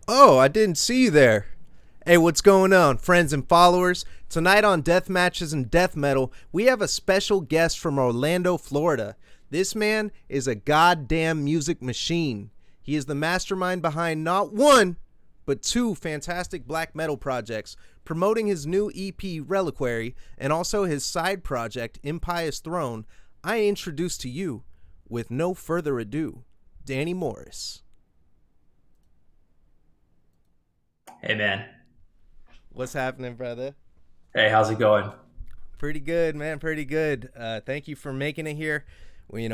Oh, I didn't see you there. Hey, what's going on, friends and followers? Tonight on Deathmatches and Death Metal, we have a special guest from Orlando, Florida. This man is a goddamn music machine. He is the mastermind behind not one, but two fantastic black metal projects, promoting his new EP, Reliquary, and also his side project, Impious Throne. I introduce to you, with no further ado, Danny Morris. Hey man. What's happening, brother? Hey, how's it going? Pretty good, man. Pretty good. Thank you for making it here. We,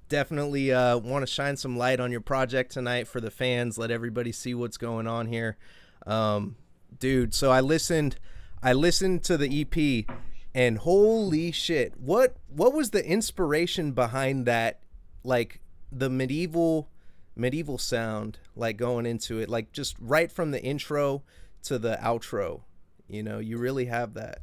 definitely want to shine some light on your project tonight for the fans. Let everybody see what's going on here, dude. So I listened to the EP, and holy shit, what was the inspiration behind that? Like the medieval sound, like going into it, like just right from the intro to the outro. You really have that.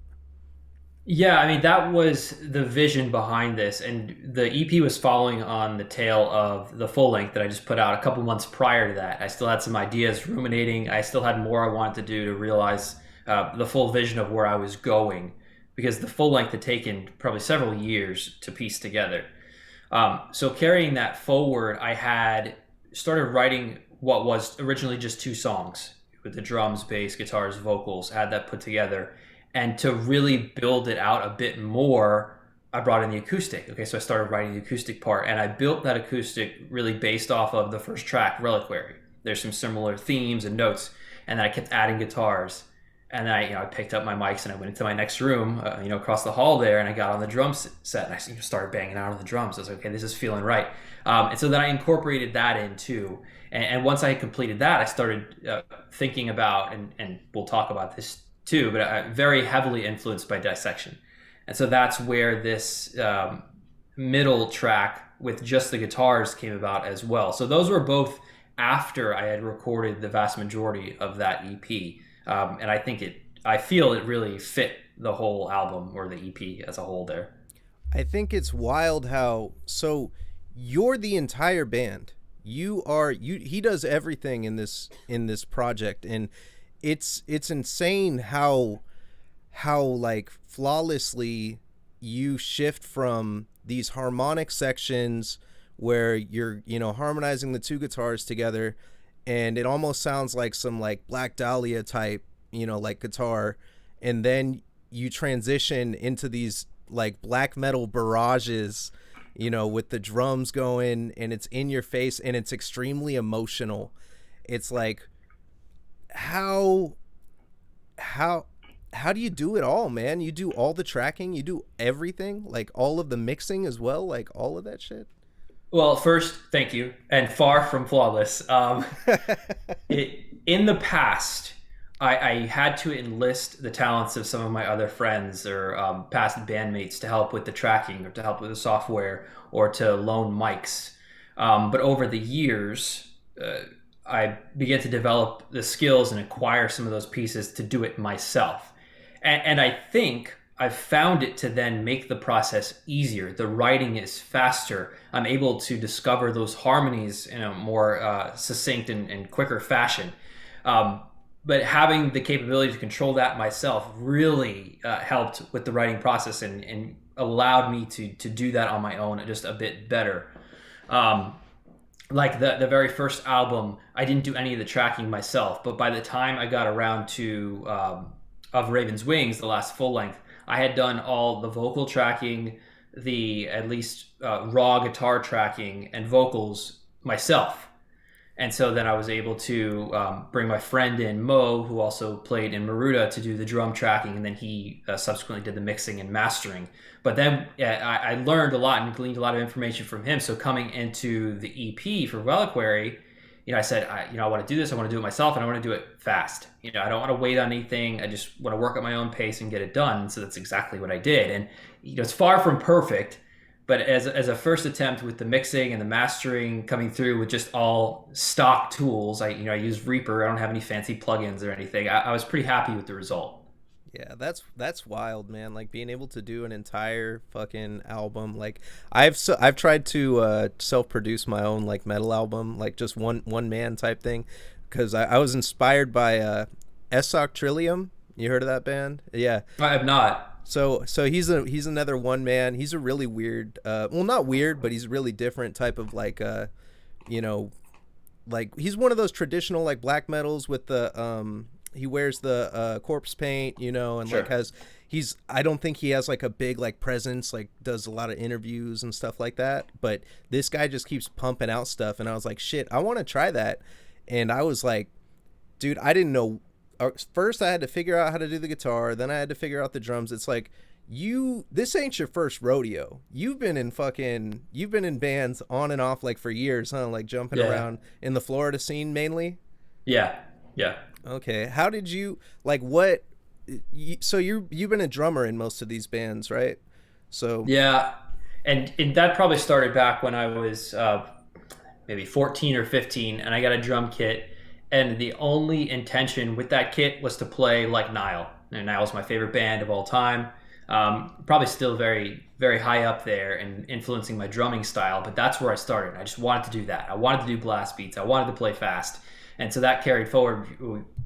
Yeah, I mean that was the vision behind this, and the EP was following on the tail of the full length that I just put out a couple months prior to that. I still had some ideas ruminating. I still had more I wanted to do to realize the full vision of where I was going, because the full length had taken probably several years to piece together. So carrying that forward, I had started writing what was originally just two songs with the drums, bass, guitars, vocals, had that put together. And to really build it out a bit more, I brought in the acoustic. Okay, so I started writing the acoustic part, and I built that acoustic really based off of the first track, Reliquary. There's some similar themes and notes, and then I kept adding guitars. And then I picked up my mics and I went into my next room, across the hall there, and I got on the drum set and I started banging out on the drums. I was like, okay, this is feeling right. And so then I incorporated that in too. And once I had completed that, I started thinking about, and we'll talk about this too, but very heavily influenced by Dissection. And so that's where this middle track with just the guitars came about as well. So those were both after I had recorded the vast majority of that EP. And I feel it really fit the whole album or the EP as a whole there. I think it's wild how so you're the entire band. He does everything in this project, and it's insane how like flawlessly you shift from these harmonic sections where you're harmonizing the two guitars together, and it almost sounds like some like Black Dahlia type like guitar, and then you transition into these like black metal barrages, with the drums going, and it's in your face and it's extremely emotional. It's like how how how do you do it all, man? You do all the tracking, you do everything, like all of the mixing as well, like all of that shit. Well, first, thank you, and far from flawless. In the past, I had to enlist the talents of some of my other friends or past bandmates to help with the tracking or to help with the software or to loan mics. But over the years, I began to develop the skills and acquire some of those pieces to do it myself. And I think I've found it to then make the process easier. The writing is faster. I'm able to discover those harmonies in a more succinct and quicker fashion. But having the capability to control that myself really helped with the writing process and allowed me to do that on my own just a bit better. Like the very first album, I didn't do any of the tracking myself, but by the time I got around to of Raven's Wings, the last full length, I had done all the vocal tracking, the at least raw guitar tracking and vocals myself. And so then I was able to bring my friend in, Mo, who also played in Maruda, to do the drum tracking, and then he subsequently did the mixing and mastering. But then I learned a lot and gleaned a lot of information from him. So coming into the EP for Reliquary, I said, I want to do this. I want to do it myself, and I want to do it fast. I don't want to wait on anything. I just want to work at my own pace and get it done. So that's exactly what I did. And it's far from perfect, but as a first attempt with the mixing and the mastering coming through with just all stock tools, I use Reaper. I don't have any fancy plugins or anything. I was pretty happy with the result. Yeah, that's wild, man. Like being able to do an entire fucking album. Like I've tried to self-produce my own like metal album, like just one man type thing. because I was inspired by Esoc Trillium. You heard of that band? Yeah. I have not. So he's another one man. He's a really weird, well, not weird, but he's a really different type of like, you know, like he's one of those traditional like black metals with the he wears the corpse paint, you know, and Sure. like has he's I don't think he has like a big like presence, like does a lot of interviews and stuff like that, but this guy just keeps pumping out stuff, and I was like, shit, I want to try that. And I was like, dude, I didn't know. First I had to figure out how to do the guitar, then I had to figure out the drums. It's like, this ain't your first rodeo. You've been in bands on and off like for years, huh? Like jumping Yeah. around in the Florida scene mainly. Yeah. Yeah. Okay, how did you like what so you've been a drummer in most of these bands, right? So Yeah. And that probably started back when I was maybe 14 or 15, and I got a drum kit. And the only intention with that kit was to play like Nile. And Nile's my favorite band of all time. Probably still very, very high up there and influencing my drumming style. But that's where I started. I just wanted to do that. I wanted to do blast beats. I wanted to play fast. And so that carried forward.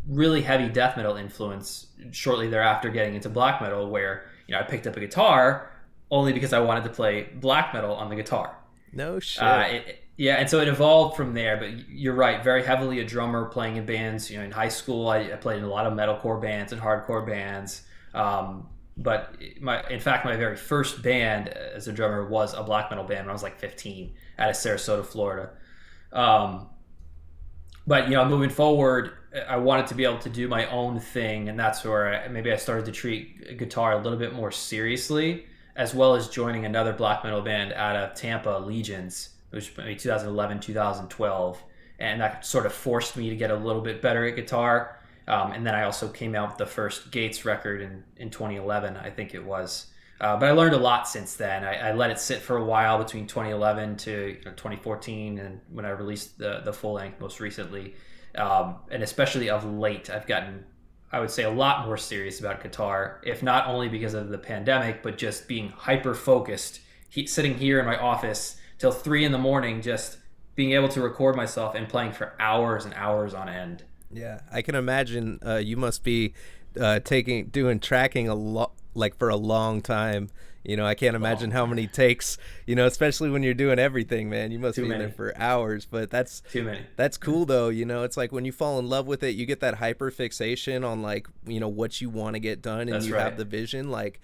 Really heavy death metal influence shortly thereafter, getting into black metal, where I picked up a guitar only because I wanted to play black metal on the guitar. no shit. Yeah, and so it evolved from there. But you're right, very heavily a drummer, playing in bands. In high school, I played in a lot of metalcore bands and hardcore bands. But in fact, my very first band as a drummer was a black metal band when I was like 15 out of Sarasota, Florida. But moving forward, I wanted to be able to do my own thing, and that's where maybe I started to treat guitar a little bit more seriously, as well as joining another black metal band out of Tampa, Legions, which was maybe 2011, 2012, and that sort of forced me to get a little bit better at guitar. And then I also came out with the first Gates record in 2011, I think it was. But I learned a lot since then. I let it sit for a while between 2011 to 2014, and when I released the full length most recently. And especially of late, I've gotten, I would say, a lot more serious about guitar, if not only because of the pandemic, but just being hyper focused, sitting here in my office till 3 a.m, just being able to record myself and playing for hours and hours on end. Yeah, I can imagine you must be doing tracking a lot, like for a long time. I can't imagine how many takes, especially when you're doing everything, man. You must Too be in many. there for hours, but that's Too many. That's cool though. It's like when you fall in love with it, you get that hyper fixation on like, what you want to get done, and That's you right. have the vision. Like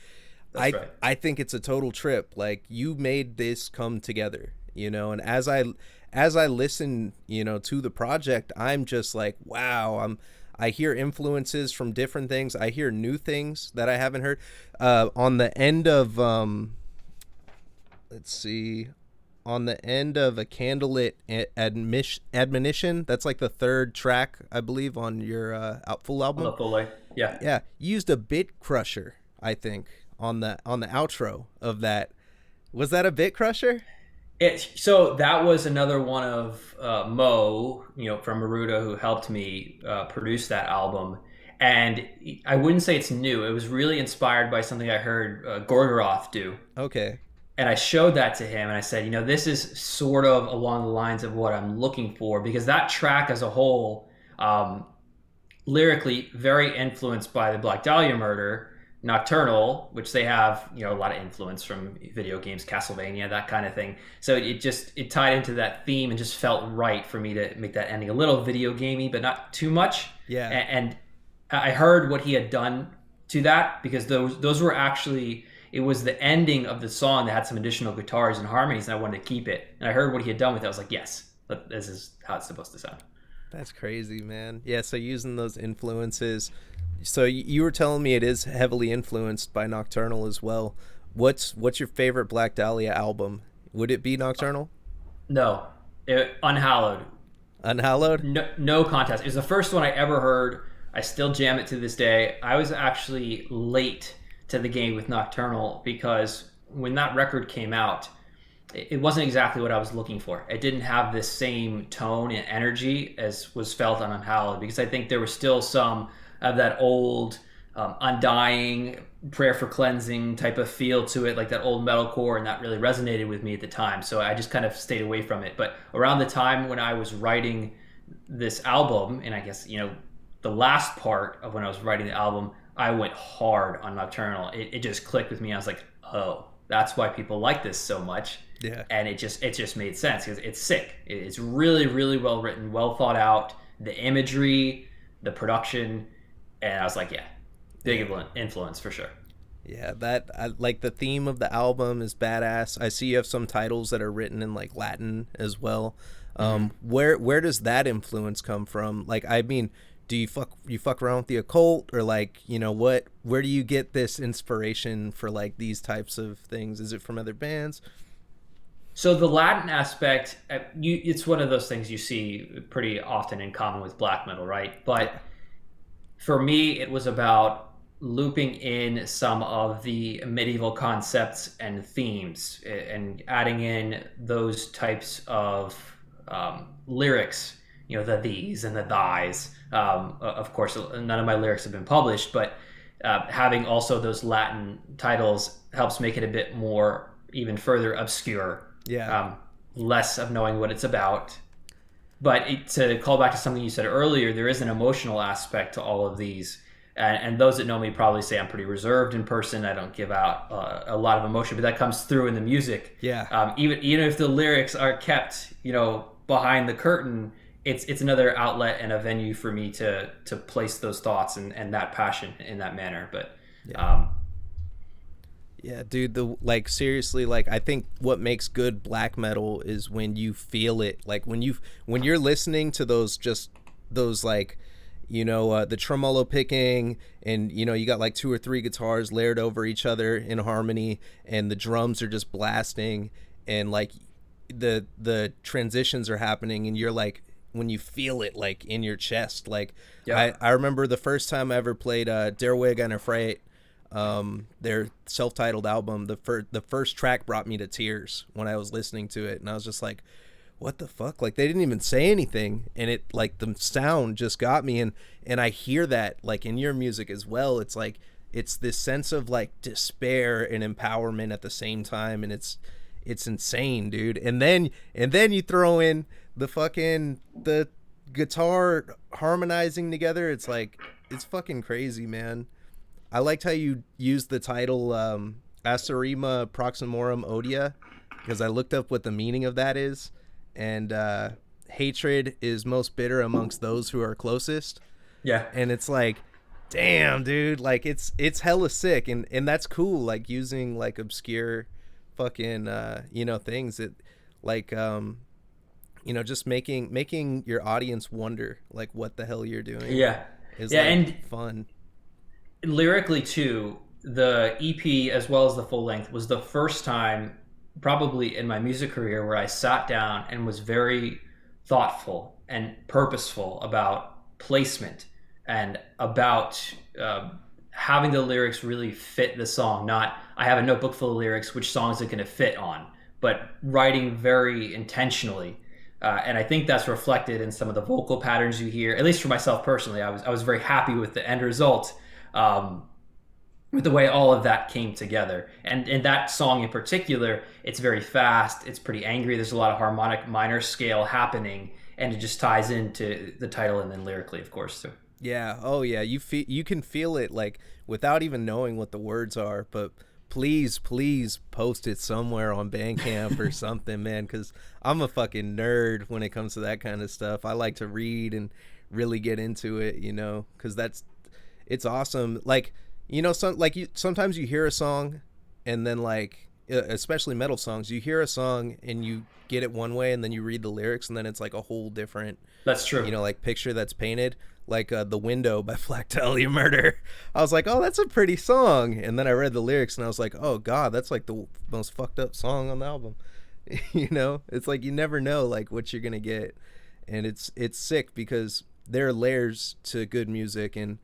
That's right. I think it's a total trip. Like you made this come together, and as I listen, to the project, I'm just like, wow, I hear influences from different things. I hear new things that I haven't heard. On the end of let's see, on the end of A Candlelit Admonition, that's like the third track, I believe, on your full On album. the full length. Yeah. Yeah, you used a bit crusher, I think, on the outro of that. Was that a bit crusher? So that was another one of Mo, from Maruda, who helped me produce that album. And I wouldn't say it's new. It was really inspired by something I heard Gorgoroth do. Okay. And I showed that to him, and I said, this is sort of along the lines of what I'm looking for, because that track as a whole, lyrically, very influenced by the Black Dahlia murder. Nocturnal, which they have, a lot of influence from video games, Castlevania, that kind of thing. So it tied into that theme and just felt right for me to make that ending a little video gamey, but not too much. Yeah. And I heard what he had done to that, because those were actually, it was the ending of the song that had some additional guitars and harmonies, and I wanted to keep it. And I heard what he had done with it. I was like, yes, this is how it's supposed to sound. That's crazy, man. Yeah, so using those influences. So you were telling me it is heavily influenced by Nocturnal as well. What's your favorite Black Dahlia album? Would it be Nocturnal? No. Unhallowed. Unhallowed? No contest. It was the first one I ever heard. I still jam it to this day. I was actually late to the game with Nocturnal, because when that record came out, it wasn't exactly what I was looking for. It didn't have the same tone and energy as was felt on Unhallowed, because I think there was still some of that old undying prayer for cleansing type of feel to it, like that old metalcore, and that really resonated with me at the time. So I just kind of stayed away from it. But around the time when I was writing this album, and I guess, the last part of when I was writing the album, I went hard on Nocturnal. It just clicked with me. I was like, oh, that's why people like this so much. Yeah. And it just made sense because it's sick. It's really, really well written, well thought out. The imagery, the production, and I was like, yeah, big influence for sure. Yeah, that I like the theme of the album is badass. I see you have some titles that are written in like Latin as well. Where does that influence come from? Like, I mean, do you fuck around with the occult, or like, where do you get this inspiration for like these types of things? Is it from other bands? So the Latin aspect, it's one of those things you see pretty often in common with black metal, right? But Yeah. for me, it was about looping in some of the medieval concepts and themes and adding in those types of lyrics, the these and the thys. Of course, none of my lyrics have been published, but having also those Latin titles helps make it a bit more, even further obscure, Yeah. less of knowing what it's about. But to call back to something you said earlier, there is an emotional aspect to all of these. And those that know me probably say I'm pretty reserved in person. I don't give out a lot of emotion, but that comes through in the music. Yeah. Even if the lyrics are kept, behind the curtain, it's another outlet and a venue for me to place those thoughts and that passion in that manner. But Yeah. Yeah, dude, like seriously, like I think what makes good black metal is when you feel it. Like when you're listening to those like, the tremolo picking, and you got like two or three guitars layered over each other in harmony, and the drums are just blasting, and like the transitions are happening, and you're like, when you feel it like in your chest. Like, yeah, I remember the first time I ever played Der Weg an Freight, their self-titled album. The first track brought me to tears when I was listening to it, and I was just like, what the fuck? Like, they didn't even say anything, and it, like, the sound just got me. And I hear that like in your music as well. It's like, it's this sense of like despair and empowerment at the same time, and it's insane, dude. And then you throw in the guitar harmonizing together. It's like, it's fucking crazy, man. I liked how you used the title Acerima Proximorum Odia, because I looked up what the meaning of that is, and hatred is most bitter amongst those who are closest. yeah. And it's like, damn, dude, like it's hella sick, and that's cool, like using like obscure fucking things that like just making your audience wonder like what the hell you're doing Yeah. is Yeah, like and fun. lyrically too, the EP as well as the full length was the first time probably in my music career where I sat down and was very thoughtful and purposeful about placement and about having the lyrics really fit the song. Not, I have a notebook full of lyrics, which songs it going to fit on, but writing very intentionally. And I think that's reflected in some of the vocal patterns you hear. At least for myself personally, I was very happy with the end result, with the way all of that came together. And in that song in particular, it's very fast. It's pretty angry. There's a lot of harmonic minor scale happening, and it just ties into the title and then lyrically, of course, too. Yeah. Oh yeah. You can feel it like without even knowing what the words are. But please post it somewhere on Bandcamp or something, man. Because I'm a fucking nerd when it comes to that kind of stuff. I like to read and really get into it. Because it's awesome. Like, sometimes you hear a song, and then like especially metal songs, you hear a song and you get it one way, and then you read the lyrics, and then it's like a whole different, That's true. like picture that's painted. Like The Window by Black Dahlia Murder. I was like, oh, that's a pretty song. And then I read the lyrics, and I was like, oh god, that's like the most fucked up song on the album. It's like you never know like what you're gonna get. And it's sick because there are layers to good music. And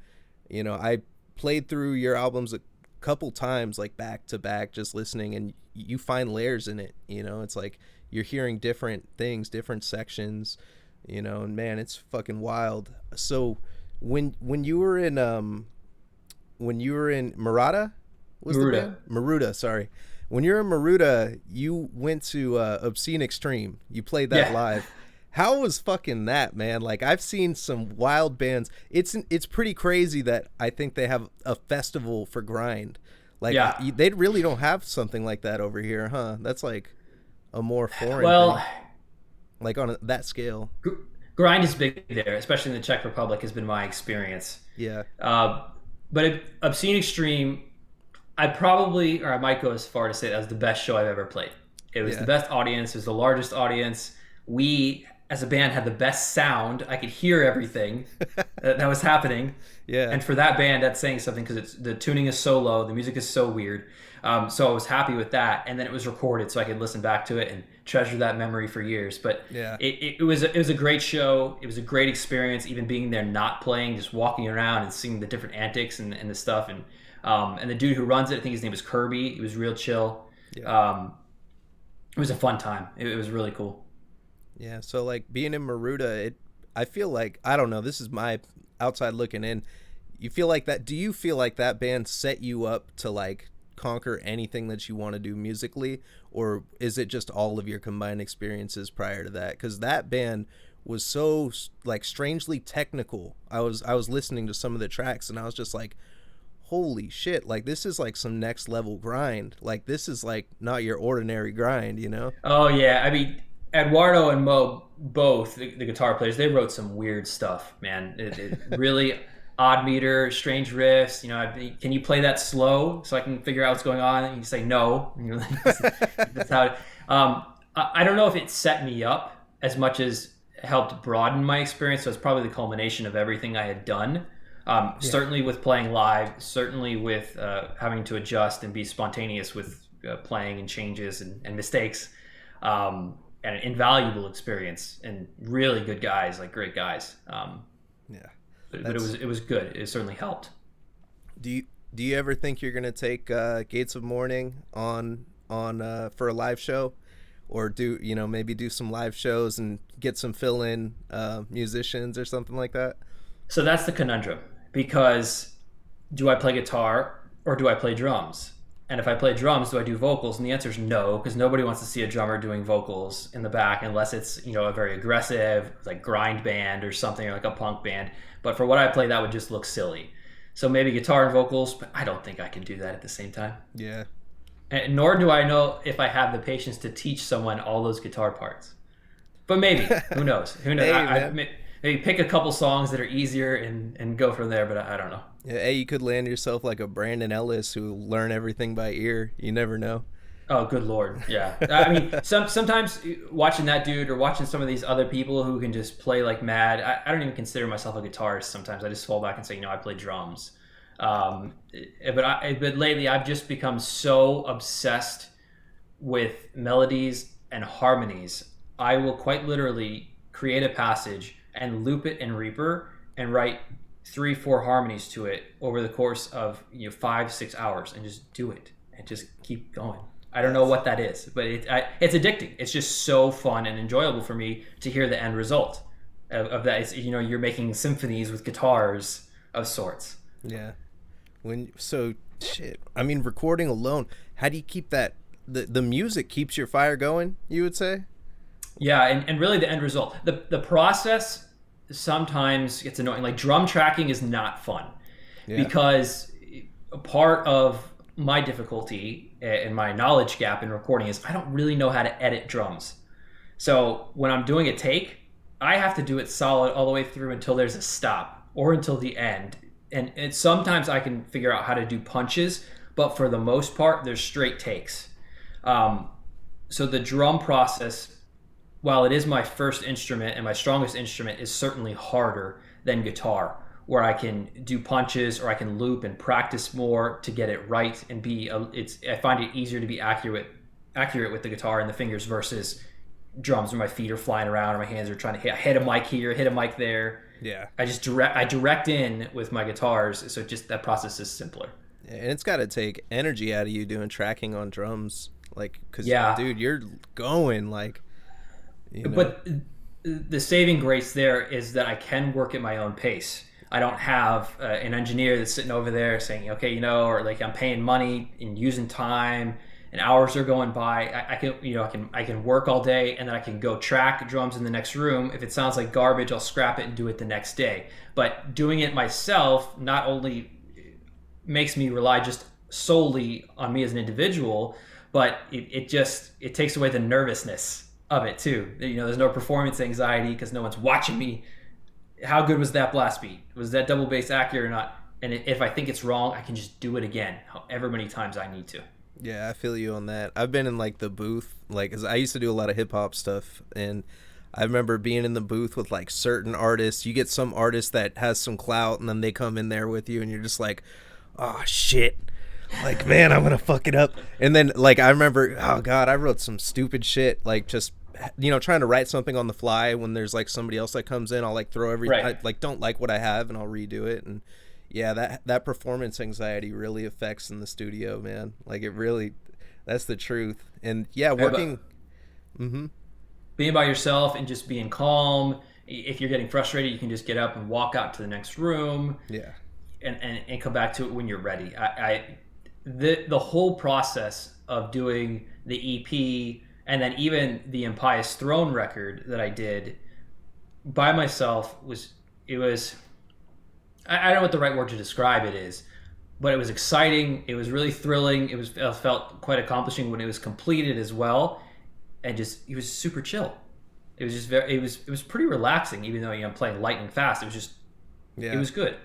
I played through your albums a couple times, like back to back, just listening, and you find layers in it. It's like you're hearing different things, different sections, and man, it's fucking wild. So when you were in Maruta, was the band? Maruta, sorry. When you're in Maruta, you went to Obscene Extreme. You played that Yeah. live. How was fucking that, man? Like, I've seen some wild bands. It's pretty crazy that I think they have a festival for grind. Like, Yeah. they really don't have something like that over here, huh? That's like a more foreign thing, Well, like on that scale. gr- grind is big there, especially in the Czech Republic, has been my experience. Yeah, Uh, but Obscene Extreme, I might go as far to say that was the best show I've ever played. It was the yeah, best audience. It was the largest audience. We, as a band, had the best sound. I could hear everything that was happening. yeah, And for that band, that's saying something because the tuning is so low, the music is so weird. So I was happy with that, and then it was recorded, so I could listen back to it and treasure that memory for years. But yeah. it was a great show. It was a great experience, even being there, not playing, just walking around and seeing the different antics and the stuff. And the dude who runs it, I think his name is Kirby. He was real chill. Yeah. It was a fun time. It was really cool. Yeah, so like being in Maruda, I feel like, I don't know, this is my outside looking in. You feel like that, do you feel like that band set you up to like conquer anything that you want to do musically, or is it just all of your combined experiences prior to that? Cuz that band was so like strangely technical. I was listening to some of the tracks and I was just like, holy shit, like this is like some next level grind. Like this is like not your ordinary grind, you know? Oh yeah, I mean Eduardo and Mo, both the guitar players, they wrote some weird stuff, man. It really odd meter, strange riffs. You know, can you play that slow so I can figure out what's going on? And you say no. And you're like, that's how. I don't know if it set me up as much as helped broaden my experience. So it's probably the culmination of everything I had done. Certainly with playing live, certainly with having to adjust and be spontaneous with playing and changes and mistakes. And an invaluable experience and really good guys, like great guys. Yeah. But it was good. It certainly helped. Do you ever think you're gonna take Gates of Mourning on for a live show, or do you know maybe do some live shows and get some fill in musicians or something like that? So that's the conundrum, because do I play guitar or do I play drums? And if I play drums, do I do vocals? And the answer is no, because nobody wants to see a drummer doing vocals in the back unless it's, you know, a very aggressive, like grind band or something, or like a punk band. But for what I play, that would just look silly. So maybe guitar and vocals, but I don't think I can do that at the same time. Yeah. And nor do I know if I have the patience to teach someone all those guitar parts. But maybe, who knows? Who knows? Hey, Maybe pick a couple songs that are easier and go from there, but I don't know. Yeah, hey, you could land yourself like a Brandon Ellis who learn everything by ear. You never know. Oh, good Lord. Yeah. I mean, sometimes watching that dude or watching some of these other people who can just play like mad, I don't even consider myself a guitarist sometimes. I just fall back and say, you know, I play drums. But lately I've just become so obsessed with melodies and harmonies. I will quite literally create a passage and loop it in Reaper and write 3-4 harmonies to it over the course of 5-6 hours and just do it and just keep going. I don't know what that is, but it's addicting. It's just so fun and enjoyable for me to hear the end result of that. It's, you're making symphonies with guitars of sorts. Yeah. Shit. I mean, recording alone, how do you keep that? The music keeps your fire going, you would say? Yeah, and really the end result. The process sometimes gets annoying. Like drum tracking is not fun because a part of my difficulty and my knowledge gap in recording is I don't really know how to edit drums. So when I'm doing a take, I have to do it solid all the way through until there's a stop or until the end. And sometimes I can figure out how to do punches, but for the most part, there's straight takes. So the drum process, while it is my first instrument and my strongest instrument, is certainly harder than guitar, where I can do punches or I can loop and practice more to get it right and I find it easier to be accurate with the guitar and the fingers versus drums where my feet are flying around or my hands are trying to hit a mic here, hit a mic there. Yeah. I direct in with my guitars, so just that process is simpler. Yeah, and it's got to take energy out of you doing tracking on drums, like, because dude, you're going like. But the saving grace there is that I can work at my own pace. I don't have an engineer that's sitting over there saying, okay, or like I'm paying money and using time and hours are going by. I can work all day, and then I can go track drums in the next room. If it sounds like garbage, I'll scrap it and do it the next day. But doing it myself not only makes me rely just solely on me as an individual, but it takes away the nervousness of it too. There's no performance anxiety because no one's watching me. How good was that blast beat? Was that double bass accurate or not? And if I think it's wrong, I can just do it again, however many times I need to. Yeah, I feel you on that. I've been in like the booth, like, 'cause I used to do a lot of hip hop stuff, and I remember being in the booth with like certain artists. You get some artist that has some clout, and then they come in there with you, and you're just like, oh shit, like, man, I'm gonna fuck it up. And then like I remember, oh god, I wrote some stupid shit, like just trying to write something on the fly when there's like somebody else that comes in. I'll like throw I like don't like what I have, and I'll redo it. And yeah, that performance anxiety really affects in the studio, man. Like, it really, that's the truth. And yeah, working. Being by yourself and just being calm. If you're getting frustrated, you can just get up and walk out to the next room. Yeah. And come back to it when you're ready. The whole process of doing the EP and then even the Impious Throne record that I did by myself I don't know what the right word to describe it is, but it was exciting. It was really thrilling. It felt quite accomplishing when it was completed as well, and it was super chill. It was just it was pretty relaxing, even though I'm playing lightning fast. It was good.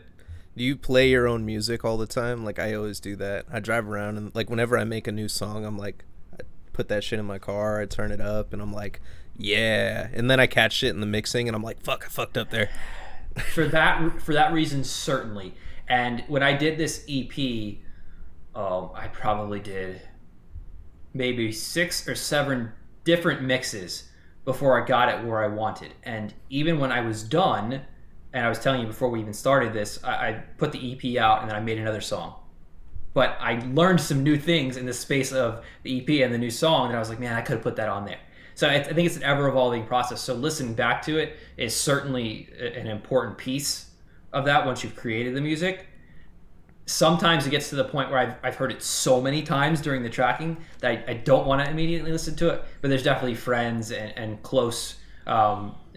Do you play your own music all the time? Like, I always do that. I drive around and like whenever I make a new song, I'm like, I put that shit in my car, I turn it up, and I'm like, yeah. And then I catch shit in the mixing, and I'm like, fuck, I fucked up there. For that reason, certainly. And when I did this EP, I probably did maybe 6 or 7 different mixes before I got it where I wanted. And even when I was done, and I was telling you before we even started this, I put the EP out and then I made another song. But I learned some new things in the space of the EP and the new song, and I was like, man, I could have put that on there. So I think it's an ever-evolving process. So listening back to it is certainly an important piece of that once you've created the music. Sometimes it gets to the point where I've heard it so many times during the tracking that I don't want to immediately listen to it. But there's definitely friends and close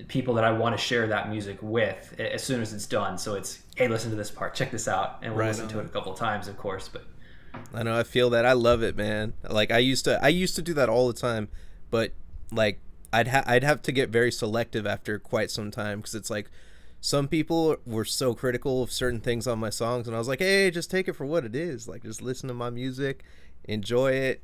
people that I want to share that music with as soon as it's done. So it's, hey, listen to this part, check this out. And we'll listen to it a couple of times, of course. But I know, I feel that. I love it, man. Like, I used to do that all the time, but like I'd have to get very selective after quite some time, because it's like some people were so critical of certain things on my songs, and I was like, hey, just take it for what it is. Like, just listen to my music, enjoy it,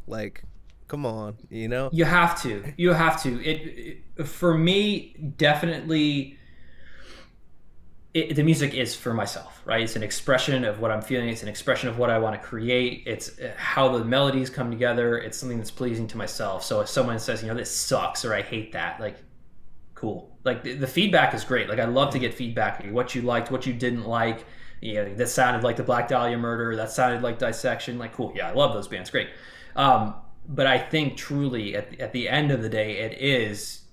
like, come on, You have to. It for me, definitely, the music is for myself, right? It's an expression of what I'm feeling. It's an expression of what I want to create. It's how the melodies come together. It's something that's pleasing to myself. So if someone says, this sucks, or I hate that, like, cool. Like, the feedback is great. Like, I love to get feedback. What you liked, what you didn't like. That sounded like the Black Dahlia Murder. That sounded like Dissection. Like, cool. Yeah, I love those bands. Great. But I think truly at the end of the day, it is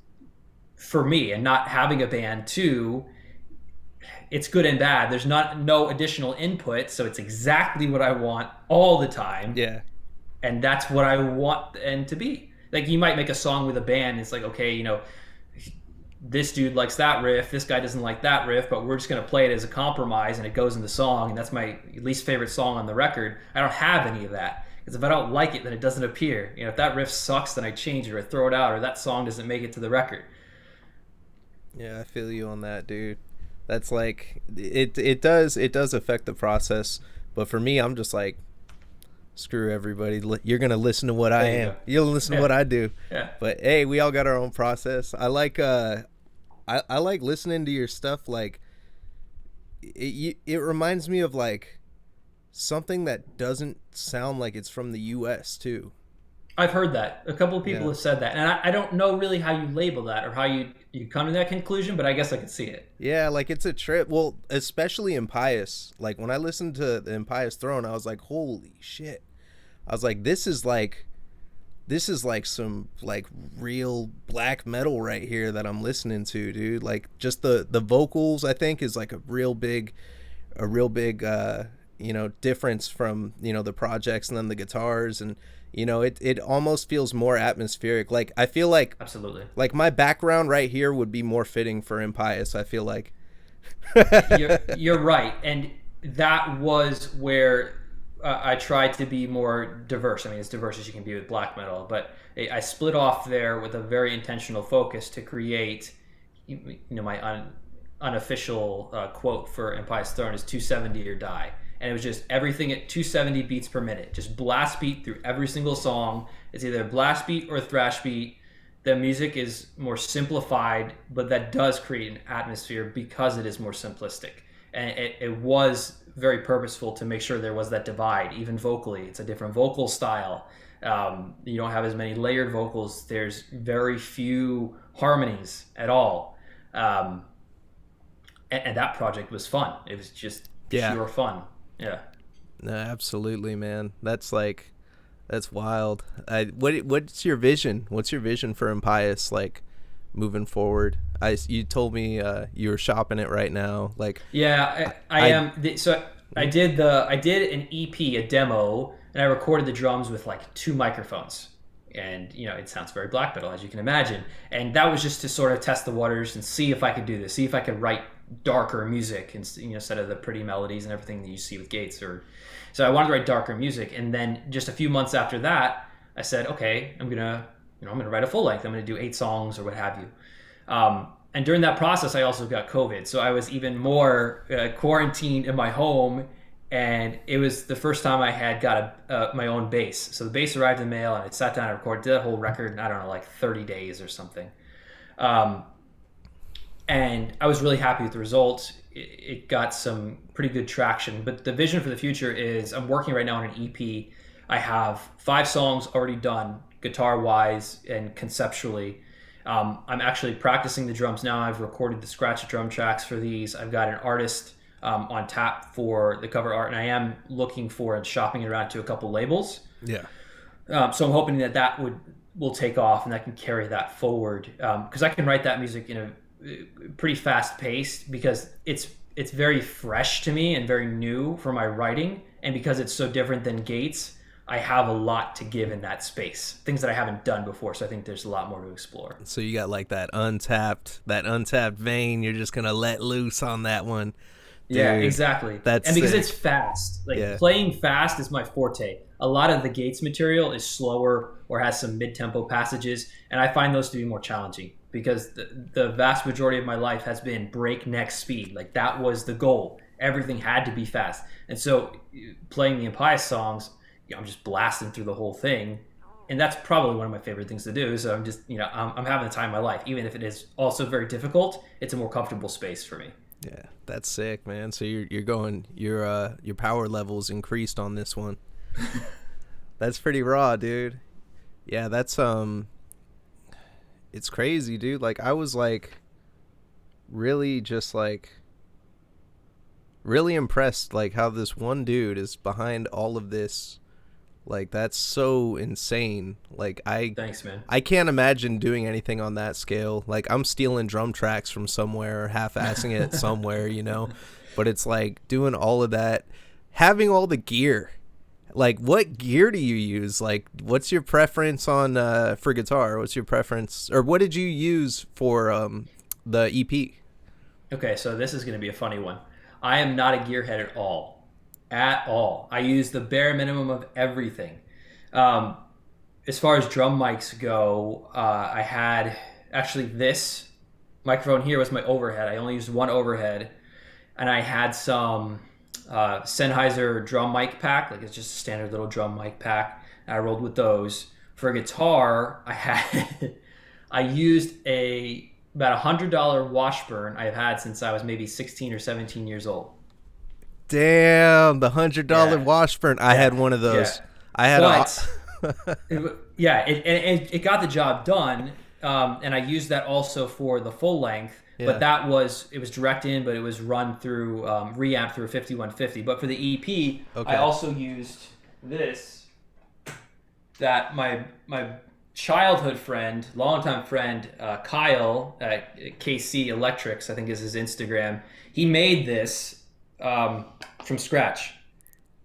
for me, and not having a band too, it's good and bad. There's no additional input, so it's exactly what I want all the time. Yeah. And that's what I want them to be. Like, you might make a song with a band, and it's like, okay, this dude likes that riff, this guy doesn't like that riff, but we're just going to play it as a compromise, and it goes in the song, and that's my least favorite song on the record. I don't have any of that. Because if I don't like it, then it doesn't appear. If that riff sucks, then I change it or throw it out, or that song doesn't make it to the record. Yeah, I feel you on that, dude. That's like, it does affect the process, but for me, I'm just like, screw everybody. You're gonna listen to what I am. You'll listen to what I do. Yeah. But hey, we all got our own process. I like I like listening to your stuff. Like, it reminds me of like something that doesn't sound like it's from the U.S. too. I've heard that. A couple of people have said that. And I don't know really how you label that or how you come to that conclusion, but I guess I could see it. Yeah, like, it's a trip. Well, especially Impious. Like, when I listened to the Impious Throne, I was like, holy shit. I was like, this is like some like real black metal right here that I'm listening to, dude. Like, just the vocals, I think, is like a real big difference from, the projects and then the guitars, and it almost feels more atmospheric. Like I feel Absolutely. like my background right here would be more fitting for Impious, I feel like. You're right, and that was where I tried to be more diverse. I mean, as diverse as you can be with black metal, but I split off there with a very intentional focus to create, my unofficial quote for Impious Throne is 270 or die. And it was just everything at 270 beats per minute, just blast beat through every single song. It's either a blast beat or a thrash beat. The music is more simplified, but that does create an atmosphere because it is more simplistic. And it was very purposeful to make sure there was that divide, even vocally. It's a different vocal style. You don't have as many layered vocals. There's very few harmonies at all. And that project was fun. It was just pure fun. Yeah. No, absolutely, man. That's wild. What's your vision? What's your vision for Impious, like, moving forward? You told me you were shopping it right now. Like, yeah, I am. So I did an EP, a demo, and I recorded the drums with like 2 microphones. And it sounds very black metal, as you can imagine. And that was just to sort of test the waters and see if I could do this, see if I could write darker music, and instead of the pretty melodies and everything that you see with Gates. So I wanted to write darker music. And then just a few months after that, I said, okay, I'm gonna write a full length. I'm gonna do 8 songs or what have you. And during that process, I also got COVID, so I was even more quarantined in my home. And it was the first time I had got my own bass. So the bass arrived in the mail, and I sat down and recorded, did that whole record in, I don't know, like 30 days or something. And I was really happy with the results. It got some pretty good traction. But the vision for the future is I'm working right now on an EP. I have 5 songs already done, guitar-wise and conceptually. I'm actually practicing the drums now. I've recorded the scratch drum tracks for these. I've got an artist on tap for the cover art, and I am looking for and shopping it around to a couple labels. Yeah. So I'm hoping that will take off, and I can carry that forward, because I can write that music in a pretty fast paced, because it's very fresh to me and very new for my writing, and because it's so different than Gates, I have a lot to give in that space, things that I haven't done before. So I think there's a lot more to explore. So you got like that untapped vein. You're just gonna let loose on that one. Dude, yeah, exactly. That's because sick. It's fast. Playing fast is my forte. A lot of the Gates material is slower or has some mid-tempo passages, and I find those to be more challenging because the vast majority of my life has been breakneck speed. Like, that was the goal. Everything had to be fast. And so playing the Impious songs, I'm just blasting through the whole thing. And that's probably one of my favorite things to do. So I'm just, I'm having the time of my life. Even if it is also very difficult, it's a more comfortable space for me. Yeah, that's sick, man. So you're going, your power level's increased on this one. That's pretty raw, dude. Yeah, that's it's crazy, dude. Like, I was like really just like really impressed, like how this one dude is behind all of this. Like, that's so insane. Like, Thanks, man. I can't imagine doing anything on that scale. Like, I'm stealing drum tracks from somewhere or half-assing it somewhere, But it's like doing all of that, having all the gear. Like, what gear do you use? Like, what's your preference on for guitar? What's your preference, or what did you use for the EP? Okay, so this is going to be a funny one. I am not a gearhead at all. At all. I use the bare minimum of everything. As far as drum mics go, I had actually this microphone here was my overhead. I only used one overhead, and I had some Sennheiser drum mic pack. Like, it's just a standard little drum mic pack. And I rolled with those. For guitar, I used about $100 Washburn I've had since I was maybe 16 or 17 years old. Damn, the $100 Washburn. I had one of those. Yeah. I had it got the job done, and I used that also for the full length. Yeah. But it was direct in, but it was run through reamp through a 5150. But for the EP, I also used this. That my childhood friend, longtime friend, Kyle at KC Electrics, I think is his Instagram. He made this from scratch.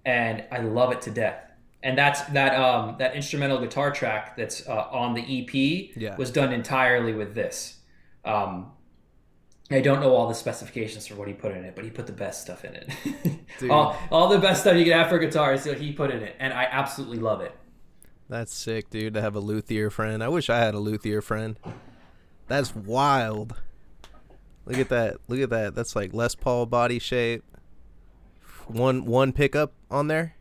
and I love it to death. And that instrumental guitar track that's on the EP Yeah. was done entirely with this. Um, I don't know all the specifications for what he put in it, but he put the best stuff in it. Dude, all the best stuff you can have for guitar is what he put in it, and I absolutely love it. that's sick, dude, to have a luthier friend. I wish I had a luthier friend. That's wild. Look at that. Look at that. That's like Les Paul body shape. One pickup on there.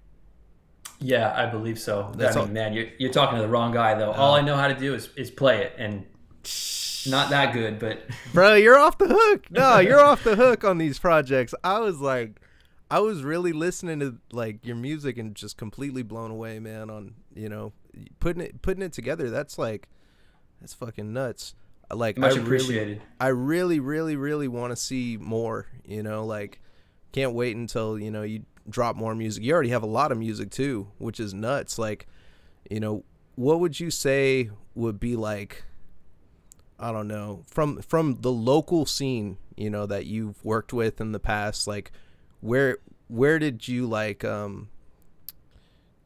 Yeah, I believe so. That's I mean, all. man, you're talking to the wrong guy though. All I know how to do is play it, and not that good, but Bro, you're off the hook. No, you're off the hook on these projects. I was really listening to like your music and just completely blown away, man. On putting it together. That's fucking nuts. Like much appreciated. I really, really, really want to see more. Like can't wait until you drop more music. You already have a lot of music too, which is nuts. Like, what would you say would be like? I don't know, from the local scene, that you've worked with in the past, like where did you like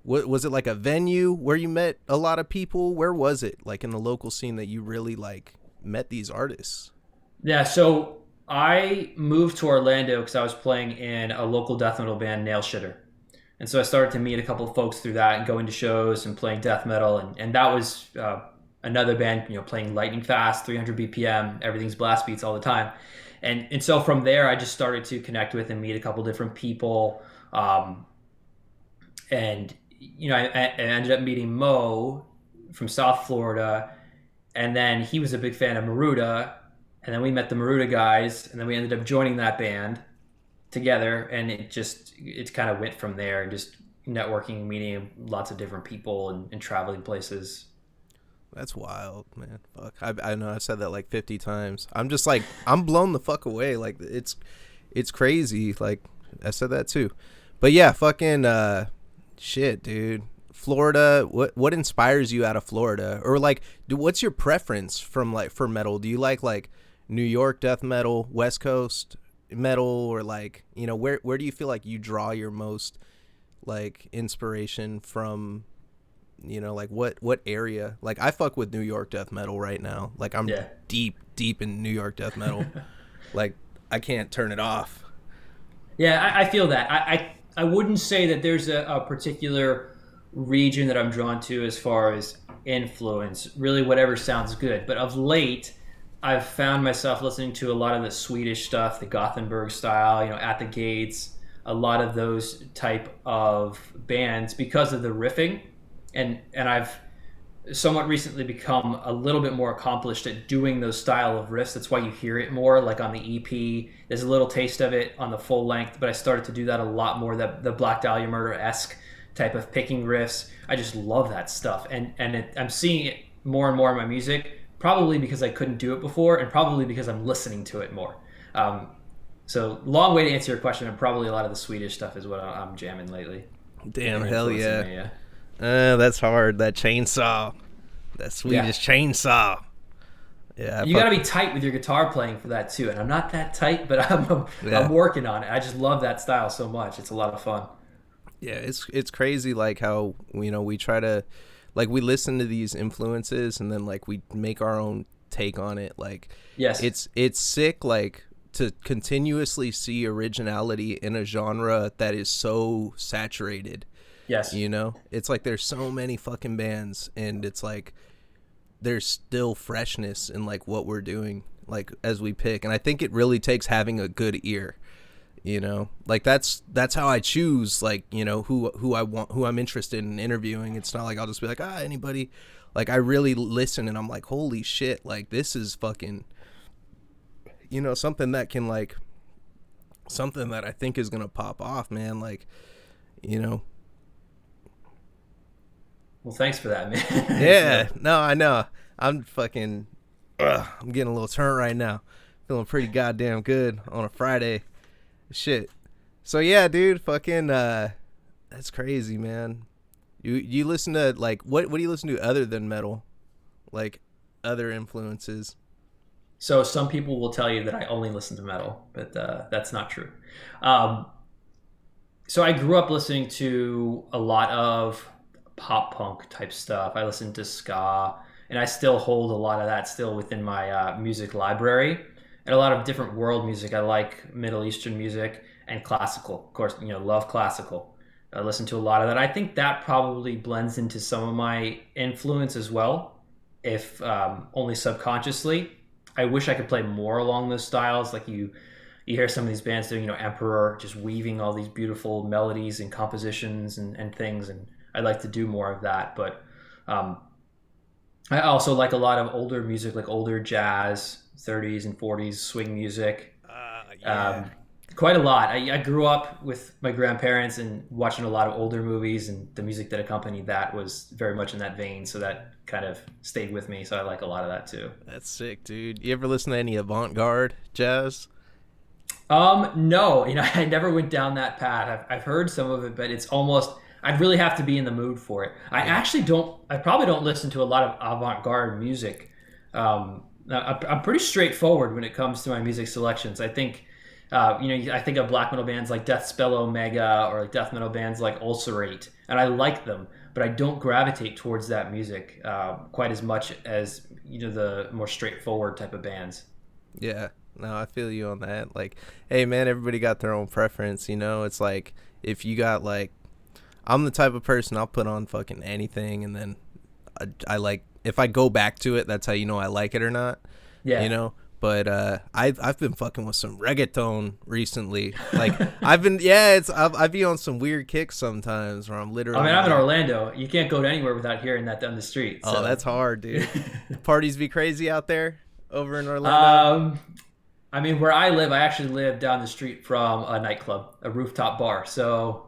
what was it, like a venue where you met a lot of people? Where was it, like in the local scene, that you really like met these artists? Yeah, so I moved to Orlando because I was playing in a local death metal band, Nail Shitter. And so I started to meet a couple of folks through that and going to shows and playing death metal. And that was another band, playing lightning fast, 300 BPM, everything's blast beats all the time. And so from there, I just started to connect with and meet a couple different people. And, I ended up meeting Mo from South Florida. And then he was a big fan of Maruda. And then we met the Maruda guys. And then we ended up joining that band together, and it kind of went from there, and just networking, meeting lots of different people, and traveling places. That's wild, man. Fuck. I know I've said that like 50 times. I'm just like, I'm blown the fuck away. Like it's crazy. Like I said that too. But yeah, fucking shit, dude. Florida, what inspires you out of Florida? Or like, what's your preference from like for metal? Do you like New York death metal, West Coast metal, or like, where do you feel like you draw your most like inspiration from? Like what area? Like I fuck with New York death metal right now. Like I'm Yeah. deep in New York death metal. Like I can't turn it off. Yeah, I feel that. I wouldn't say that there's a particular region that I'm drawn to as far as influence. Really, whatever sounds good. But of late, I've found myself listening to a lot of the Swedish stuff, the Gothenburg style, At the Gates, a lot of those type of bands because of the riffing. And I've somewhat recently become a little bit more accomplished at doing those style of riffs. That's why you hear it more, like on the EP. There's a little taste of it on the full length, but I started to do that a lot more, the Black Dahlia Murder-esque type of picking riffs. I just love that stuff. And I'm seeing it more and more in my music, probably because I couldn't do it before, and probably because I'm listening to it more. So long way to answer your question, and probably a lot of the Swedish stuff is what I'm jamming lately. Damn, hell yeah. Me, yeah. That's hard. That chainsaw. That Swedish chainsaw. Yeah. You got to be tight with your guitar playing for that too. And I'm not that tight, but I'm working on it. I just love that style so much. It's a lot of fun. Yeah, it's crazy like how, we try to, like, we listen to these influences and then like we make our own take on it. Like, yes, it's sick, like, to continuously see originality in a genre that is so saturated. Yes. It's like there's so many fucking bands, and it's like there's still freshness in like what we're doing, like as we pick. And I think it really takes having a good ear, like that's how I choose, like, who I want, who I'm interested in interviewing. It's not like I'll just be like, anybody. Like I really listen, and I'm like, holy shit, like this is fucking, something that can like, something that I think is gonna pop off, man. Like, Well, thanks for that, man. Yeah, no, I know. I'm fucking, I'm getting a little turned right now. Feeling pretty goddamn good on a Friday. Shit. So yeah, dude, fucking, that's crazy, man. You listen to like what do you listen to other than metal? Like other influences? So some people will tell you that I only listen to metal, but that's not true. So I grew up listening to a lot of pop punk type stuff. I listened to ska, and I still hold a lot of that still within my music library, and a lot of different world music. I like Middle Eastern music and classical, of course. Love classical. I listen to a lot of that. I think that probably blends into some of my influence as well, if only subconsciously. I wish I could play more along those styles, like you hear some of these bands doing, Emperor, just weaving all these beautiful melodies and compositions and things. And I'd like to do more of that. But um, I also like a lot of older music, like older jazz, 30s and 40s swing music. Yeah. Um, Quite a lot. I grew up with my grandparents and watching a lot of older movies, and the music that accompanied that was very much in that vein. So that kind of stayed with me. So I like a lot of that too. That's sick, dude. You ever listen to any avant-garde jazz? No, I never went down that path. I've heard some of it, but it's almost, I'd really have to be in the mood for it. Yeah. I probably don't listen to a lot of avant-garde music. I'm pretty straightforward when it comes to my music selections. I think, I think of black metal bands like Death Spell Omega or like death metal bands like Ulcerate, and I like them, but I don't gravitate towards that music quite as much as, the more straightforward type of bands. Yeah. No, I feel you on that. Like, hey man, everybody got their own preference, you know? It's like if you got like I'm the type of person I'll put on fucking anything and then I like if I go back to it, that's how you know I like it or not, you Yeah. know? But I've been fucking with some reggaeton recently. Like I've been yeah, I've be on some weird kicks sometimes where I'm I mean, literally I'm in like, Orlando. You can't go anywhere without hearing that down the street. oh, So, that's hard, dude. Parties be crazy out there over in Orlando. um, I mean, where I live, I actually live down the street from a nightclub, a rooftop bar. So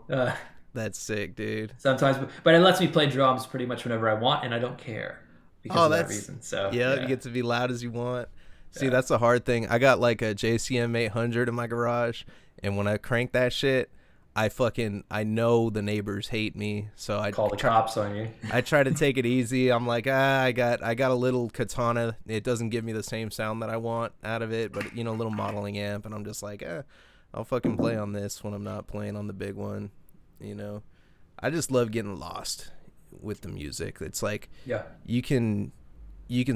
That's sick, dude. sometimes, but it lets me play drums pretty much whenever I want, and I don't care because Oh, of that that's reason. So yeah. You yeah, get to be loud as you want. See, yeah. that's the hard thing. I got like a JCM 800 in my garage, and when I crank that shit, I know the neighbors hate me, so Call the cops on you. I try to take it easy. I'm like, I got a little katana. It doesn't give me the same sound that I want out of it, but a little modeling amp, and I'm just like, I'll fucking play on this when I'm not playing on the big one. You know, I just love getting lost with the music. It's like Yeah, you can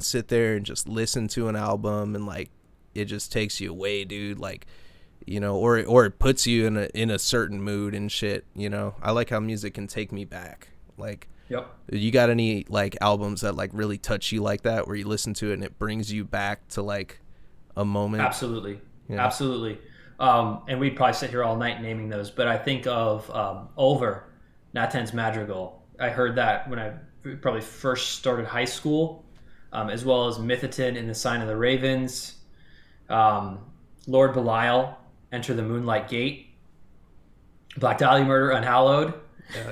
sit there and just listen to an album and like it just takes you away, dude. Like, or it puts you in a certain mood and shit. I like how music can take me back. Like, yep, you got any like albums that like really touch you like that, where you listen to it and it brings you back to like a moment? absolutely, Yeah. absolutely. And we'd probably sit here all night naming those, but I think of Over, Natan's Madrigal. I heard that when I probably first started high school, as well as Mythotin in the Sign of the Ravens, um, Lord Belial, Enter the Moonlight Gate, Black Dahlia Murder, Unhallowed.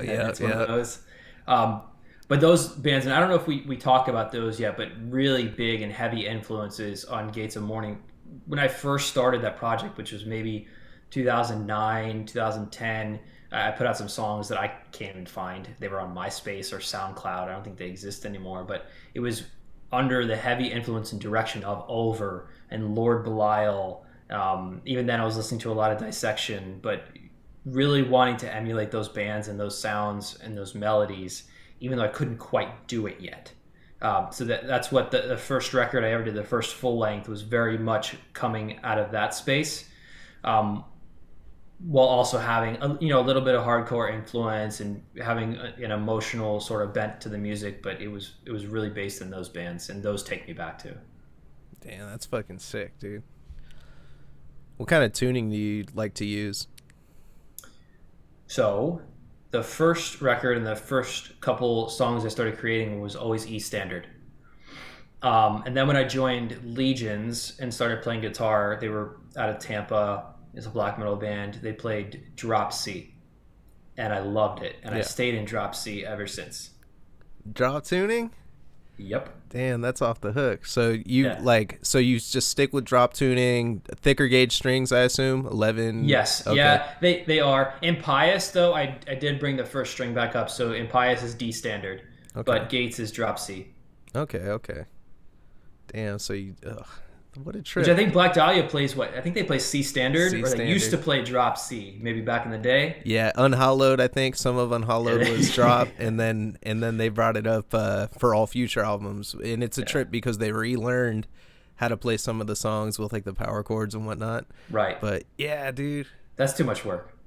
Yeah, That's one of yeah. those. Um, but those bands, and I don't know if we talk about those yet, but really big and heavy influences on Gates of Mourning. When I first started that project, which was maybe 2009, 2010, I put out some songs that I can't even find. They were on MySpace or SoundCloud. I don't think they exist anymore, but it was under the heavy influence and direction of Over and Lord Belial. Even then, I was listening to a lot of Dissection, but really wanting to emulate those bands and those sounds and those melodies, even though I couldn't quite do it yet. So that's what the first record I ever did, the first full length, was very much coming out of that space, while also having a little bit of hardcore influence and having an emotional sort of bent to the music. But it was really based in those bands, and those take me back to. Damn, that's fucking sick, dude. What kind of tuning do you like to use? So the first record and the first couple songs I started creating was always E standard. And then when I joined Legions and started playing guitar, they were out of Tampa. It's a black metal band. They played Drop C, and I loved it. And I Yeah. stayed in Drop C ever since. Drop tuning? Yep. Damn, that's off the hook. So Yeah. you just stick with drop tuning, thicker gauge strings, I assume, 11. Yes. Okay. Yeah. They are. Impious, though, I did bring the first string back up. So Impious is D standard, Okay. but Gates is Drop C. Okay. Damn. So What a trip. Which I think Black Dahlia plays what? I think they play C standard, C or they used to standard. play drop C, maybe back in the day. Yeah, Unhollowed. I think some of Unhollowed was dropped, and then they brought it up for all future albums. And it's a Yeah. trip because they relearned how to play some of the songs with like the power chords and whatnot. Right. But yeah, dude. That's too much work.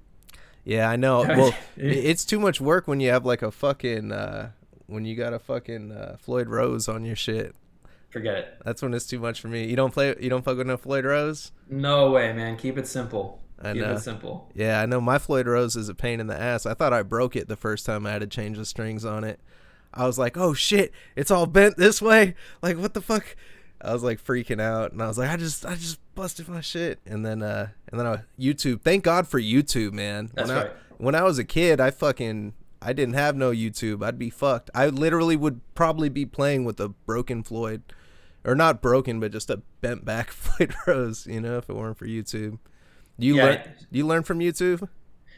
Yeah, I know. Well, it's too much work when you have like a fucking when you got a fucking Floyd Rose on your shit. Forget it. That's when it's too much for me. You don't fuck with no Floyd Rose? No way, man. Keep it simple. I Keep know. it simple. Yeah, I know. My Floyd Rose is a pain in the ass. I thought I broke it the first time I had to change the strings on it. I was like, oh shit, it's all bent this way. Like, what the fuck? I was like freaking out, and I was like, I just busted my shit. And then YouTube. Thank God for YouTube, man. That's right. When I was a kid, I didn't have no YouTube. I'd be fucked. I literally would probably be playing with a broken Floyd, or not broken, but just a bent back Floyd Rose. You know, if it weren't for YouTube. Do you learn from YouTube?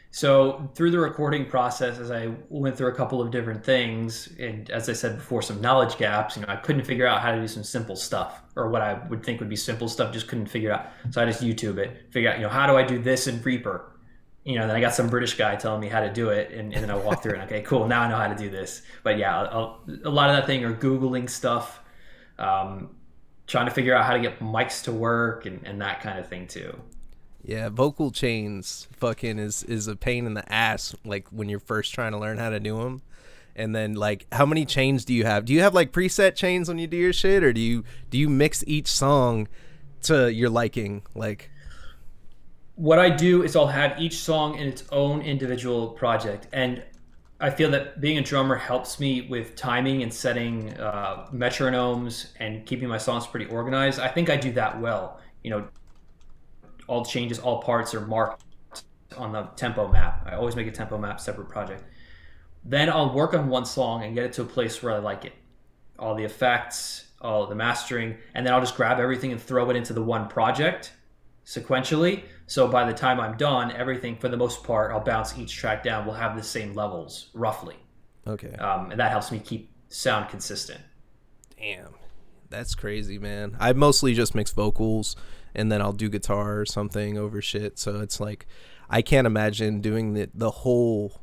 So through the recording process, as I went through a couple of different things, and as I said before, some knowledge gaps, I couldn't figure out how to do some simple stuff, or what I would think would be simple stuff, just couldn't figure out. So I just YouTube it, figure out, how do I do this in Reaper? Then I got some British guy telling me how to do it, and then I walk through it. Okay, cool. Now I know how to do this. But yeah, a lot of that thing are Googling stuff, trying to figure out how to get mics to work and that kind of thing too. Yeah, vocal chains fucking is a pain in the ass, like when you're first trying to learn how to do them. And then like, how many chains do you have? Do you have like preset chains when you do your shit, or do you mix each song to your liking? Like, what I do is I'll have each song in its own individual project, and I feel that being a drummer helps me with timing and setting metronomes and keeping my songs pretty organized. I think I do that well. All changes, all parts are marked on the tempo map. I always make a tempo map separate project. Then I'll work on one song and get it to a place where I like it. All the effects, all the mastering, and then I'll just grab everything and throw it into the one project sequentially. So by the time I'm done, everything, for the most part, I'll bounce each track down. We'll have the same levels, roughly. okay. And that helps me keep sound consistent. Damn. That's crazy, man. I mostly just mix vocals, and then I'll do guitar or something over shit. So it's like, I can't imagine doing the whole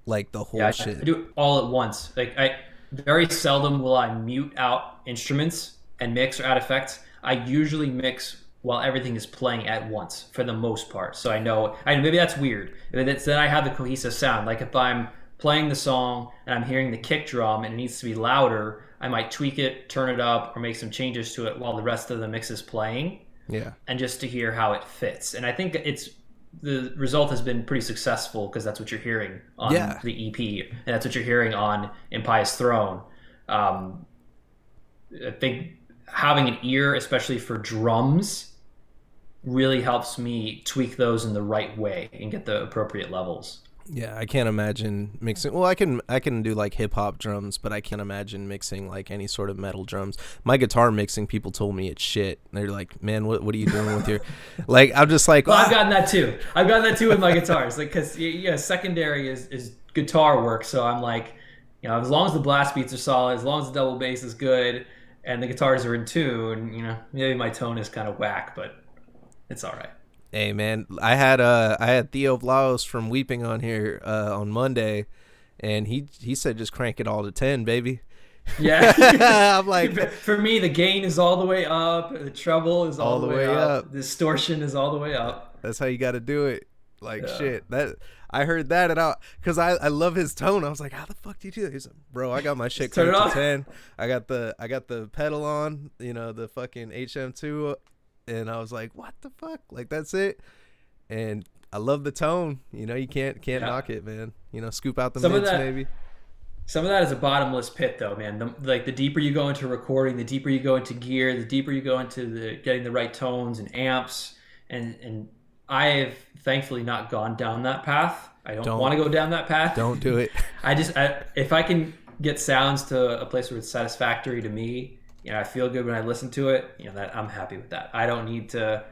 shit. I do it all at once. Like, I very seldom will I mute out instruments and mix or add effects. I usually mix while everything is playing at once for the most part. So I know maybe that's weird. Then I have the cohesive sound. Like if I'm playing the song and I'm hearing the kick drum and it needs to be louder, I might tweak it, turn it up, or make some changes to it while the rest of the mix is playing. Yeah. And just to hear how it fits. And I think the result has been pretty successful, because that's what you're hearing on the EP, and that's what you're hearing on Impious Throne. I think having an ear, especially for drums, really helps me tweak those in the right way and get the appropriate levels. Yeah, I can't imagine mixing. Well, I can do like hip hop drums, but I can't imagine mixing like any sort of metal drums. My guitar mixing, people told me it's shit. They're like, "Man, what are you doing with your?" Like, I'm just like, well, I've gotten that too. I've gotten that too with my guitars, like, because secondary is guitar work. So I'm like, as long as the blast beats are solid, as long as the double bass is good, and the guitars are in tune, maybe my tone is kind of whack, but it's all right. Hey man, I had Theo Vlaos from Weeping on here on Monday, and he said just crank it all to 10, baby. Yeah. I'm like, for me, the gain is all the way up, the treble is all the way up, distortion is all the way up. That's how you got to do it. Like shit, that I heard that and because I love his tone. I was like, how the fuck do you do that? He's like, bro, I got my shit cranked to 10. I got the pedal on, the fucking HM2. And I was like, what the fuck? Like, that's it. And I love the tone. You can't knock it, man. Scoop out the mids, maybe. Some of that is a bottomless pit, though, man. The deeper you go into recording, the deeper you go into gear, the deeper you go into getting the right tones and amps. And I have thankfully not gone down that path. I don't want to go down that path. Don't do it. If I can get sounds to a place where it's satisfactory to me, I feel good when I listen to it. That I'm happy with that. I don't need to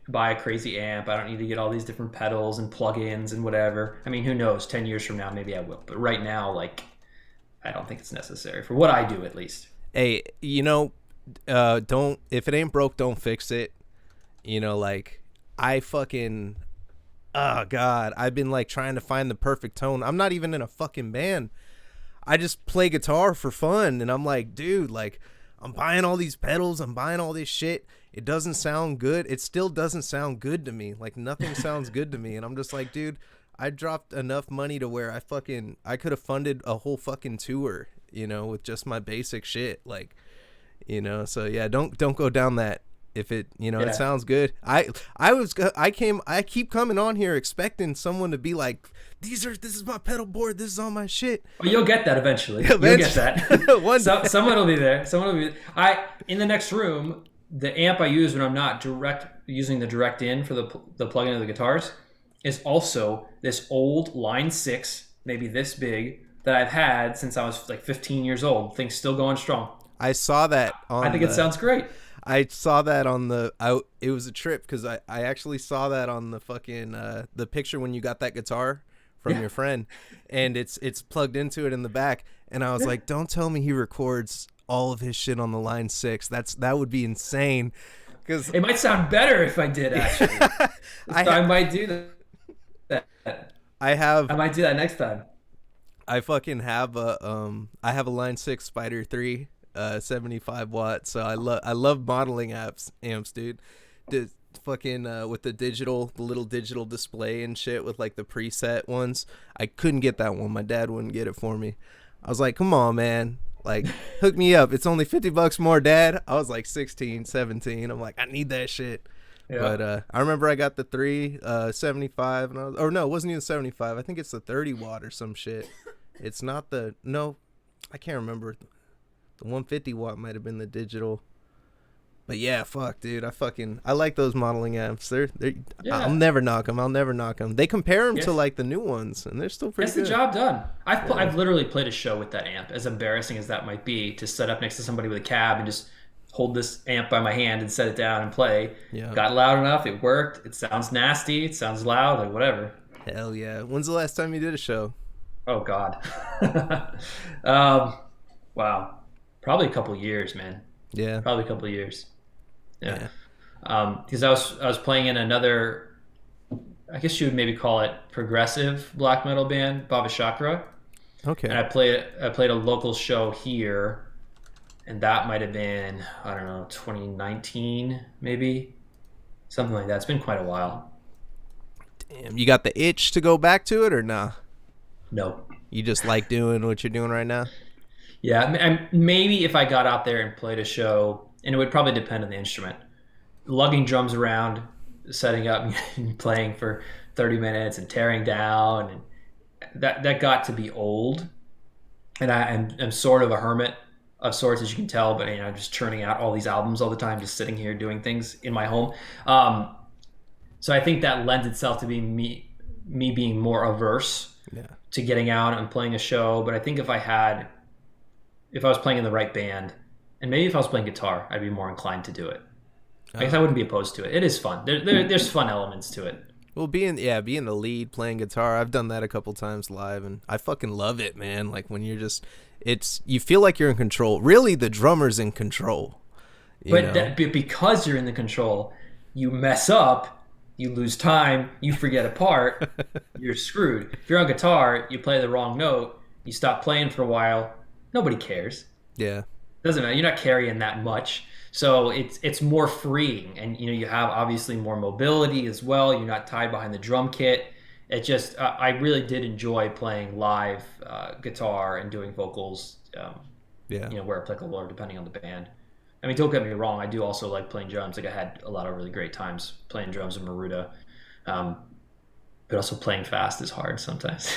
buy a crazy amp. I don't need to get all these different pedals and plugins and whatever. I mean, who knows? 10 years from now, maybe I will. But right now, I don't think it's necessary for what I do, at least. Hey, don't, if it ain't broke, don't fix it. You know, like I fucking, oh God, I've been like trying to find the perfect tone. I'm not even in a fucking band. I just play guitar for fun. And I'm like, dude, like I'm buying all these pedals. I'm buying all this shit. It doesn't sound good. It still doesn't sound good to me. Like nothing sounds good to me. And I'm just like, dude, I dropped enough money to where I could have funded a whole fucking tour, you know, with just my basic shit. Like, you know, so yeah, don't go down that. If it, you know, it sounds good. I keep coming on here expecting someone to be like, this is my pedal board. This is all my shit. Well, you'll get that eventually. You'll get that. Someone will be there. In the next room, the amp I use when I'm not using the direct in for the plug-in of the guitars is also this old Line 6, maybe this big, that I've had since I was like 15 years old. Thing's still going strong. I saw that on I think it sounds great. I saw that on it was a trip because I actually saw that on the fucking the picture when you got that guitar from your friend, and it's plugged into it in the back, and I was like, don't tell me he records all of his shit on the Line 6. That would be insane. Because it might sound better if I did, actually. I might do that. I might do that next time. I fucking have I have a Line 6 Spider 3. 75 watts. So I love modeling amps, dude. The fucking with the little digital display and shit with like the preset ones. I couldn't get that one. My dad wouldn't get it for me. I was like, come on, man. Like, hook me up. It's only $50 more, Dad. I was like 16, 17. I'm like, I need that shit. Yeah. But I remember I got the 75, and it wasn't even 75. I think it's the 30 watt or some shit. It's not I can't remember. The 150 watt might have been the digital. But yeah, fuck, dude. I like those modeling amps. They're I'll never knock them. They compare them to like the new ones, and they're still pretty good. Gets the job done. I've literally played a show with that amp, as embarrassing as that might be, to set up next to somebody with a cab and just hold this amp by my hand and set it down and play. Yeah. Got loud enough. It worked. It sounds nasty. It sounds loud. Like whatever. Hell yeah. When's the last time you did a show? Oh, God. Wow. Probably a couple years, man. Yeah. Probably a couple years. Yeah. Because I was playing in another, I guess you would maybe call it progressive black metal band, Baba Chakra. Okay. And I played a local show here, and that might have been, I don't know, 2019 maybe, something like that. It's been quite a while. Damn, you got the itch to go back to it or nah? No. You just like doing what you're doing right now? Yeah, and maybe if I got out there and played a show, and it would probably depend on the instrument. Lugging drums around, setting up and playing for 30 minutes and tearing down, and that got to be old. And I'm sort of a hermit of sorts, as you can tell, but I'm just churning out all these albums all the time, just sitting here doing things in my home. So I think that lends itself to being me being more averse to getting out and playing a show. But I think if I was playing in the right band, and maybe if I was playing guitar, I'd be more inclined to do it. I guess I wouldn't be opposed to it. It is fun. There's fun elements to it. Well, being the lead, playing guitar, I've done that a couple times live, and I fucking love it, man. Like when you're just, you feel like you're in control. Really, the drummer's in control. But because you're in the control, you mess up, you lose time, you forget a part, you're screwed. If you're on guitar, you play the wrong note, you stop playing for a while, nobody cares. Yeah. Doesn't matter. You're not carrying that much. So it's more freeing, and you have obviously more mobility as well. You're not tied behind the drum kit. It just I really did enjoy playing live guitar and doing vocals. Where applicable or depending on the band. I mean, don't get me wrong. I do also like playing drums. Like I had a lot of really great times playing drums in Maruda, but also playing fast is hard sometimes.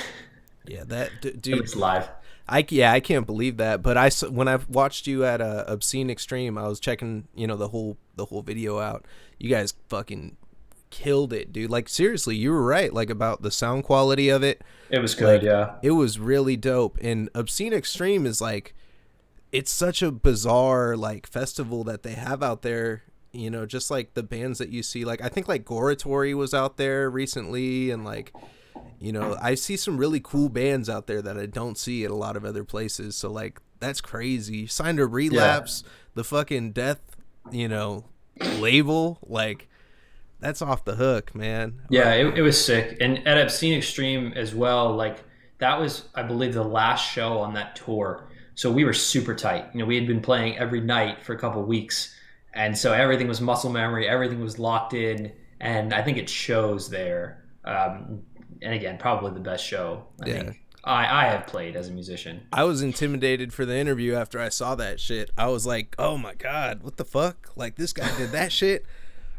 Yeah, that dude. It's live. I can't believe that. But when I watched you at Obscene Extreme, I was checking the whole video out. You guys fucking killed it, dude. Like seriously, you were right. Like about the sound quality of it. It was good, yeah. It was really dope. And Obscene Extreme is like, it's such a bizarre like festival that they have out there. Just like the bands that you see. Like I think like Goratory was out there recently, and like. I see some really cool bands out there that I don't see at a lot of other places. So like That's crazy. You signed a Yeah. Relapse, the fucking Death, you know, label. Like, that's off the hook, man. Yeah, it was sick. And at Obscene Extreme as well, like that was, I believe, the last show on that tour. So we were super tight. You know, we had been playing every night for a couple of weeks. And so everything was muscle memory, everything was locked in. And I think it shows there. And again, probably the best show I Yeah. think I have played as a musician. I was intimidated for the interview after I saw that shit. I was like, oh my God, what the fuck? Like, this guy did that shit.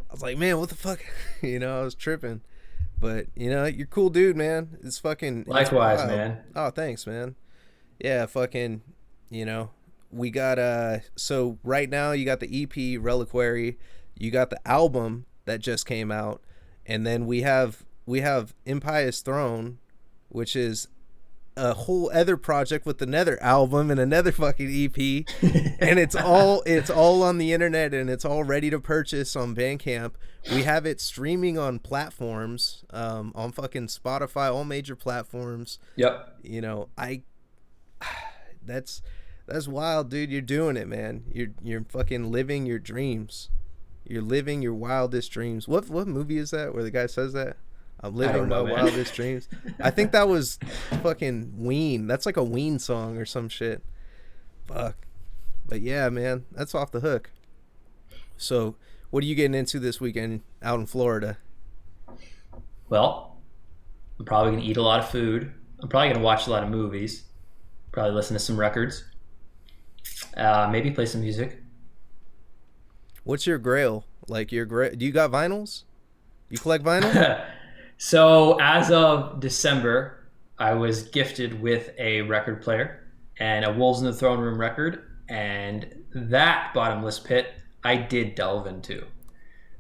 I was like, man, what the fuck? You know, I was tripping. But, you know, you're a cool dude, man. It's fucking, it's Likewise, wild. man. Oh, thanks, man. Yeah, fucking, you know, we got, so right now you got the EP, Reliquary. You got the album that just came out. And then we have Impious Throne, which is a whole other project with another album and another fucking EP, and it's all on the internet, and it's all ready to purchase on Bandcamp. We have it streaming on platforms, on fucking Spotify, all major platforms. Yep. You know, that's wild, dude. You're doing it, man. You're fucking living your dreams. You're living your wildest dreams. What movie is that where the guy says that? I'm living my wildest dreams. I think that was fucking Ween. That's like a Ween song or some shit. Fuck. But yeah, man, that's off the hook. So, what are you getting into this weekend out in Florida? Well, I'm probably going to eat a lot of food. I'm probably going to watch a lot of movies. Probably listen to some records. Maybe play some music. What's your grail? Like do you got vinyls? You collect vinyl? So as of December, I was gifted with a record player and a Wolves in the Throne Room record, and that bottomless pit I did delve into.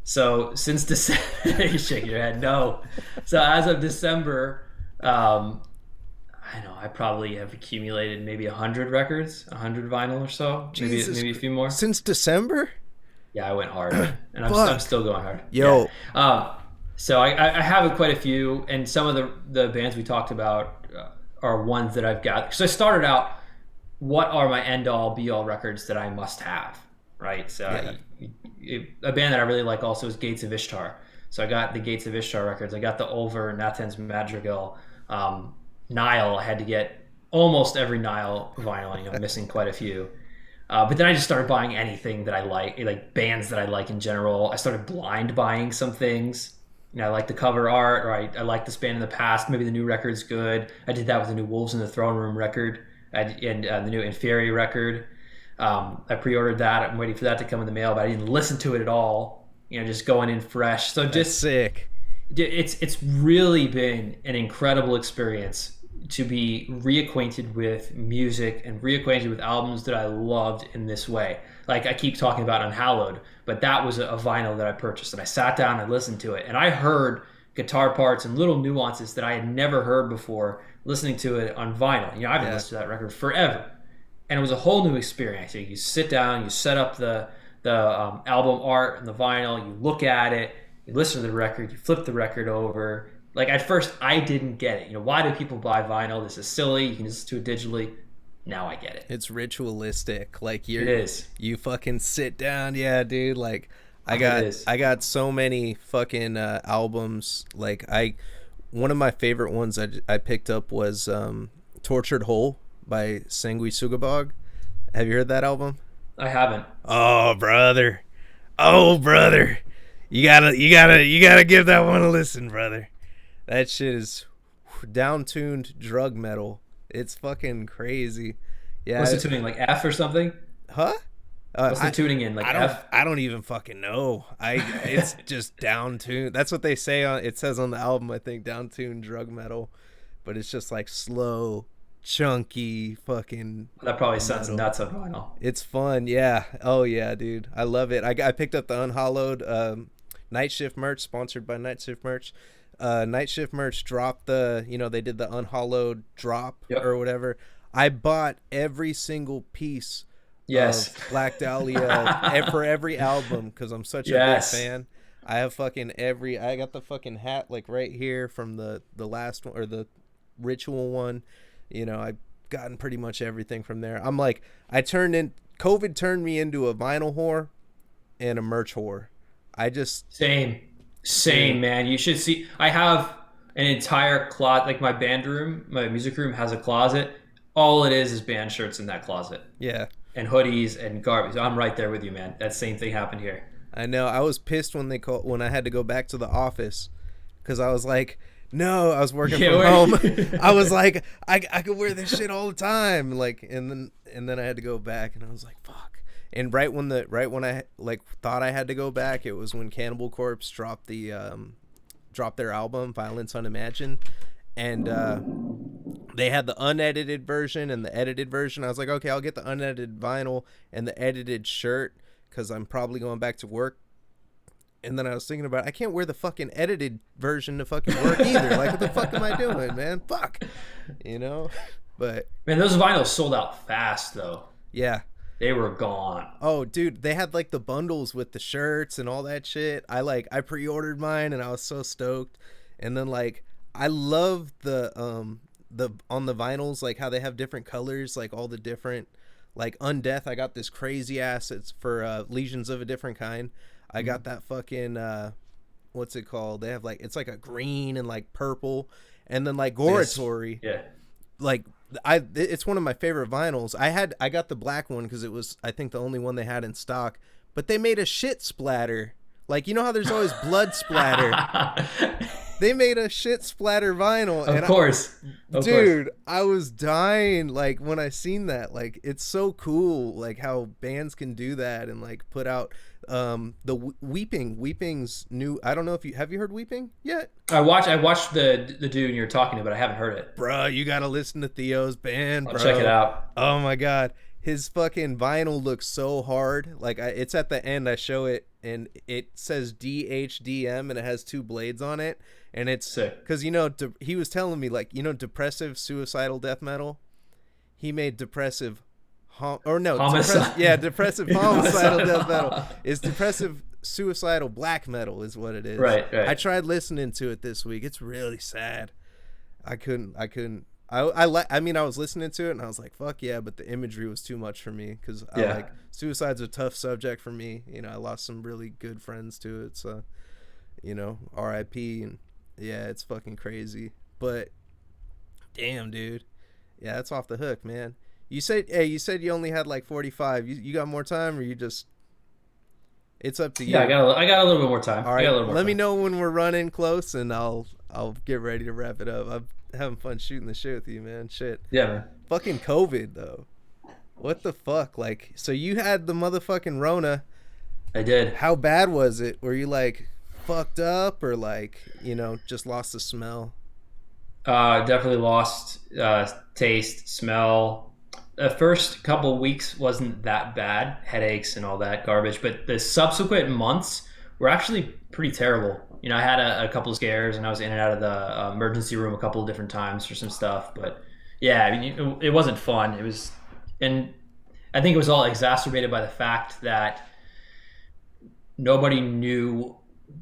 So since December, you shake your head, no. So as of December, I know I probably have accumulated maybe 100 records, 100 vinyl or so, maybe a few more. Since December? Yeah, I went hard, and I'm still going hard. Yo. Yeah. So I have quite a few, and some of the bands we talked about are ones that I've got. So I started out, what are my end-all, be-all records that I must have, right? So a band that I really like also is Gates of Ishtar. So I got the Gates of Ishtar records. I got the Ulver, Nathan's Madrigal, Nile. I had to get almost every Nile vinyl. I'm missing quite a few. But then I just started buying anything that I like bands that I like in general. I started blind buying some things. You know, I like the cover art, or I like this band in the past. Maybe the new record's good. I did that with the new Wolves in the Throne Room record and the new Inferi record. I pre-ordered that. I'm waiting for that to come in the mail, but I didn't listen to it at all. You know, just going in fresh. So That's sick. It's really been an incredible experience to be reacquainted with music and reacquainted with albums that I loved in this way. Like I keep talking about Unhallowed, but that was a vinyl that I purchased, and I sat down and listened to it, and I heard guitar parts and little nuances that I had never heard before listening to it on vinyl. You know, I've been listening to that record forever, and it was a whole new experience. You sit down, you set up the album art and the vinyl, you look at it, you listen to the record, you flip the record over. Like at first, I didn't get it. You know, why do people buy vinyl? This is silly. You can listen to it digitally. Now I get it. It's ritualistic. Like it is. You fucking sit down. Yeah, dude. Like I got so many fucking albums. Like one of my favorite ones I picked up was Tortured Whole by Sangui Sugabog. Have you heard that album? I haven't. Oh brother. You gotta give that one a listen, brother. That shit is down-tuned drug metal. It's fucking crazy. Yeah. What's the tuning, like F or something? Huh? What's the tuning in? Like F? I don't even fucking know. It's just down-tuned. That's what they say it says on the album, I think, down-tuned drug metal. But it's just like slow, chunky fucking that probably sounds nuts on vinyl. It's fun. Yeah. Oh yeah, dude. I love it. I picked up the Unhallowed Night Shift merch, sponsored by Night Shift merch. Night Shift merch dropped they did the Unhallowed drop or whatever. I bought every single piece of Black Dahlia for every album because I'm such a big fan. I have fucking I got the fucking hat like right here from the last one or the Ritual one. You know, gotten pretty much everything from there. I'm like, COVID turned me into a vinyl whore and a merch whore. I just Same, dude, man. You should see. I have an entire closet. Like my band room, my music room has a closet. All it is band shirts in that closet yeah. and hoodies and garbage. I'm right there with you, man. That same thing happened here. I know. I was pissed when I had to go back to the office because I was like, no, I was working from home. I was like, I could wear this shit all the time, like, and then I had to go back, and I was like, fuck. And right when I like thought I had to go back, it was when Cannibal Corpse dropped their album Violence Unimagined, and they had the unedited version and the edited version. I was like, okay, I'll get the unedited vinyl and the edited shirt because I'm probably going back to work. And then I was thinking about, I can't wear the fucking edited version to fucking work either. Like, what the fuck am I doing, man? Fuck. You know? But Man, those vinyls sold out fast though. yeah. They were gone. Oh, dude, they had like the bundles with the shirts and all that shit. I pre-ordered mine and I was so stoked. And then like I love the on the vinyls, like how they have different colors, like all the different, like Undeath. I got this crazy ass. It's for Legions of a Different Kind. I got that fucking what's it called? They have like, it's like a green and like purple, and then like Goratory. Yeah. Like it's one of my favorite vinyls. I got the black one because it was, I think, the only one they had in stock. But they made a shit splatter. Like, you know how there's always blood splatter. They made a shit splatter vinyl. Of course. Dude, I was dying like when I seen that. Like, it's so cool like how bands can do that and like put out Weeping's new, I don't know if you have heard Weeping yet? I watched the dude you're talking about. I haven't heard it. Bruh, you gotta listen to Theo's band, I'll bro. check it out. Oh my god. His fucking vinyl looks so hard. Like, it's at the end, I show it, and it says DHDM, and it has two blades on it. And it's sick. Because, you know, he was telling me, like, you know, depressive suicidal death metal? He made depressive... depressive homicidal death metal. It's depressive suicidal black metal is what it is. Right. I tried listening to it this week. It's really sad. I couldn't. I was listening to it and I was like, fuck yeah, but the imagery was too much for me because I like, suicide's a tough subject for me. You know, I lost some really good friends to it, so, you know, R.I.P. and yeah, it's fucking crazy. But damn, dude, yeah, that's off the hook, man. You said you only had like 45. You got more time, or you just? It's up to you. Yeah, I got a little bit more time. All right, let me know when we're running close, and I'll get ready to wrap it up. I'm having fun shooting the shit with you, man. Shit. Yeah, man. Fucking COVID though. What the fuck? Like, so you had the motherfucking Rona. I did. How bad was it? Were you like fucked up, or like, you know, just lost the smell? Definitely lost taste, smell. The first couple of weeks wasn't that bad, headaches and all that garbage, but the subsequent months were actually pretty terrible. You know, I had a couple of scares and I was in and out of the emergency room a couple of different times for some stuff, but yeah, I mean, it wasn't fun. It was, and I think it was all exacerbated by the fact that nobody knew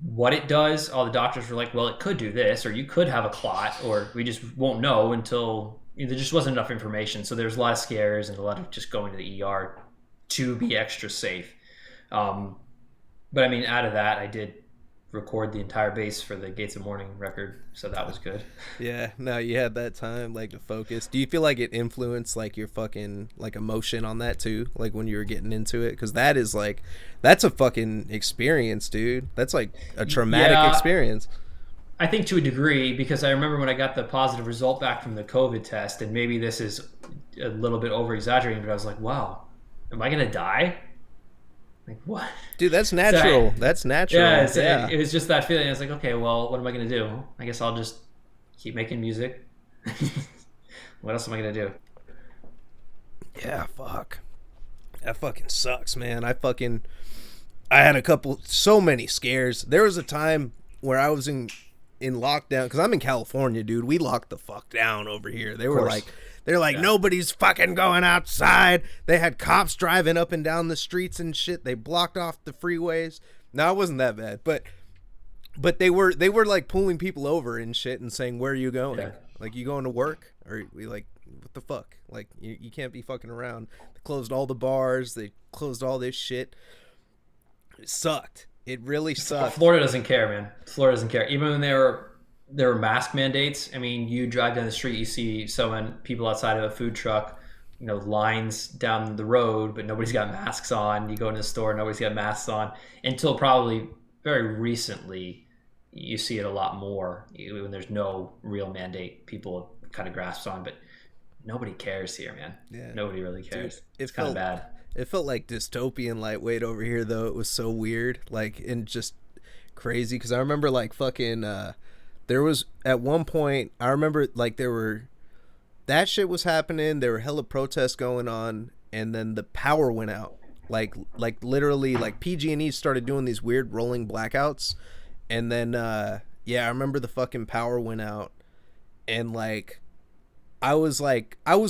what it does. All the doctors were like, well, it could do this, or you could have a clot, or we just won't know until... There just wasn't enough information, so there's a lot of scares and a lot of just going to the ER to be extra safe. But I mean, out of that, I did record the entire bass for the Gates of Mourning record, so that was good. Yeah, no, you had that time like to focus. Do you feel like it influenced like your fucking like emotion on that too, like when you were getting into it? Because that is like, that's a fucking experience, dude. That's like a traumatic experience. I think to a degree, because I remember when I got the positive result back from the COVID test, and maybe this is a little bit over exaggerating, but I was like, wow, am I gonna die? Like, what? Dude, that's natural. That's natural. Yeah, it was just that feeling. I was like, okay, well, what am I gonna do? I guess I'll just keep making music. What else am I gonna do? Yeah, fuck. That fucking sucks, man. I had so many scares. There was a time where I was in lockdown, because I'm in California, dude. We locked the fuck down over here. They're like, nobody's fucking going outside. They had cops driving up and down the streets and shit. They blocked off the freeways. No, it wasn't that bad, but they were like pulling people over and shit and saying, where are you going? Like, you going to work? Or we like, what the fuck? Like, you can't be fucking around. They closed all the bars. They closed all this shit. It sucked. It really sucked. Florida doesn't care, man. Florida doesn't care. Even when there were mask mandates. I mean, you drive down the street, you see people outside of a food truck, lines down the road, but nobody's got masks on. You go into the store, nobody's got masks on. Until probably very recently, you see it a lot more when there's no real mandate. People kind of grasp on, but nobody cares here, man. Yeah, nobody really cares. Dude, it's kind of bad. It felt like dystopian lightweight over here, though. It was so weird, like, and just crazy. Because I remember, like, fucking, there was, at one point, I remember, like, that shit was happening. There were hella protests going on, and then the power went out. Like literally, like, PG&E started doing these weird rolling blackouts. And then, yeah, I remember the fucking power went out. And, like, I was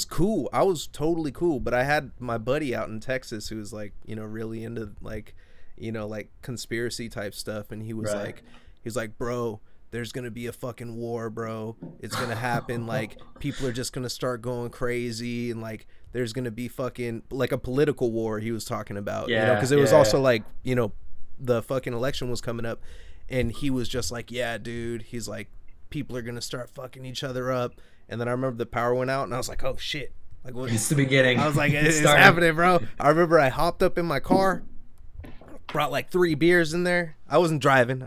cool. I was totally cool. But I had my buddy out in Texas who was, like, really into, like, like conspiracy type stuff. And he was like, bro, there's going to be a fucking war, bro. It's going to happen. Like, people are just going to start going crazy. And, like, there's going to be fucking, like, a political war he was talking about. Yeah. Because it was also, like, the fucking election was coming up. And he was just like, yeah, dude. He's like, people are going to start fucking each other up. And then I remember the power went out, and I was like, oh, shit. Like, what? It's the beginning. I was like, it's happening, bro. I remember I hopped up in my car, brought like 3 beers in there. I wasn't driving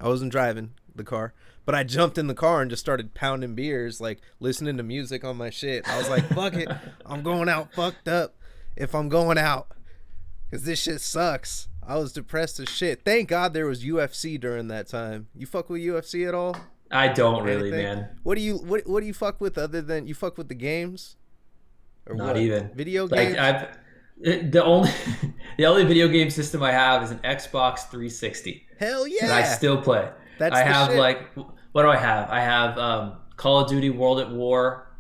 the car. But I jumped in the car and just started pounding beers, like listening to music on my shit. I was like, fuck it. I'm going out fucked up if I'm going out. Because this shit sucks. I was depressed as shit. Thank God there was UFC during that time. You fuck with UFC at all? I don't really, man. What do you fuck with other than you fuck with the games? Or not what? Even video games. Like the only video game system I have is an Xbox 360. Hell yeah! And I still play. I have shit. Like, what do I have? I have Call of Duty World at War.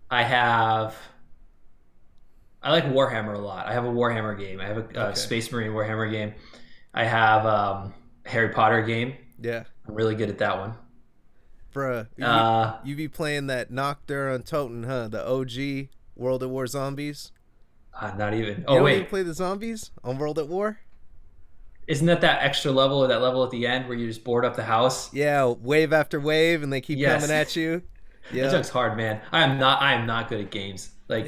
I like Warhammer a lot. I have a Warhammer game. I have a Space Marine Warhammer game. I have a Harry Potter game. Yeah, I'm really good at that one. Bruh, you be playing that Nocturne Toten, huh? The OG World at War zombies? Not even. You don't even play the zombies on World at War? Isn't that extra level or that level at the end where you just board up the house? Yeah, wave after wave, and they keep coming at you. Yeah, that joke's hard, man. I am not good at games. Like,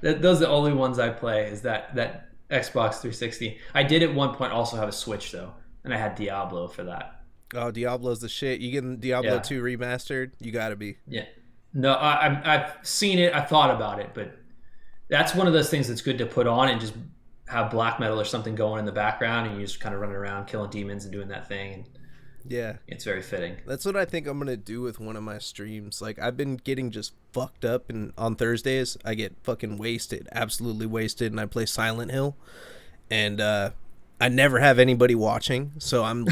those are the only ones I play. Is that Xbox 360? I did at one point also have a Switch though, and I had Diablo for that. Oh, Diablo's the shit. You getting Diablo 2 remastered? You gotta be. Yeah. No, I've seen it. I thought about it, but that's one of those things that's good to put on and just have black metal or something going in the background, and you just kind of running around killing demons and doing that thing. And yeah, it's very fitting. That's what I think I'm gonna do with one of my streams. Like, I've been getting just fucked up, and on Thursdays I get fucking wasted, absolutely wasted, and I play Silent Hill, and I never have anybody watching, so I'm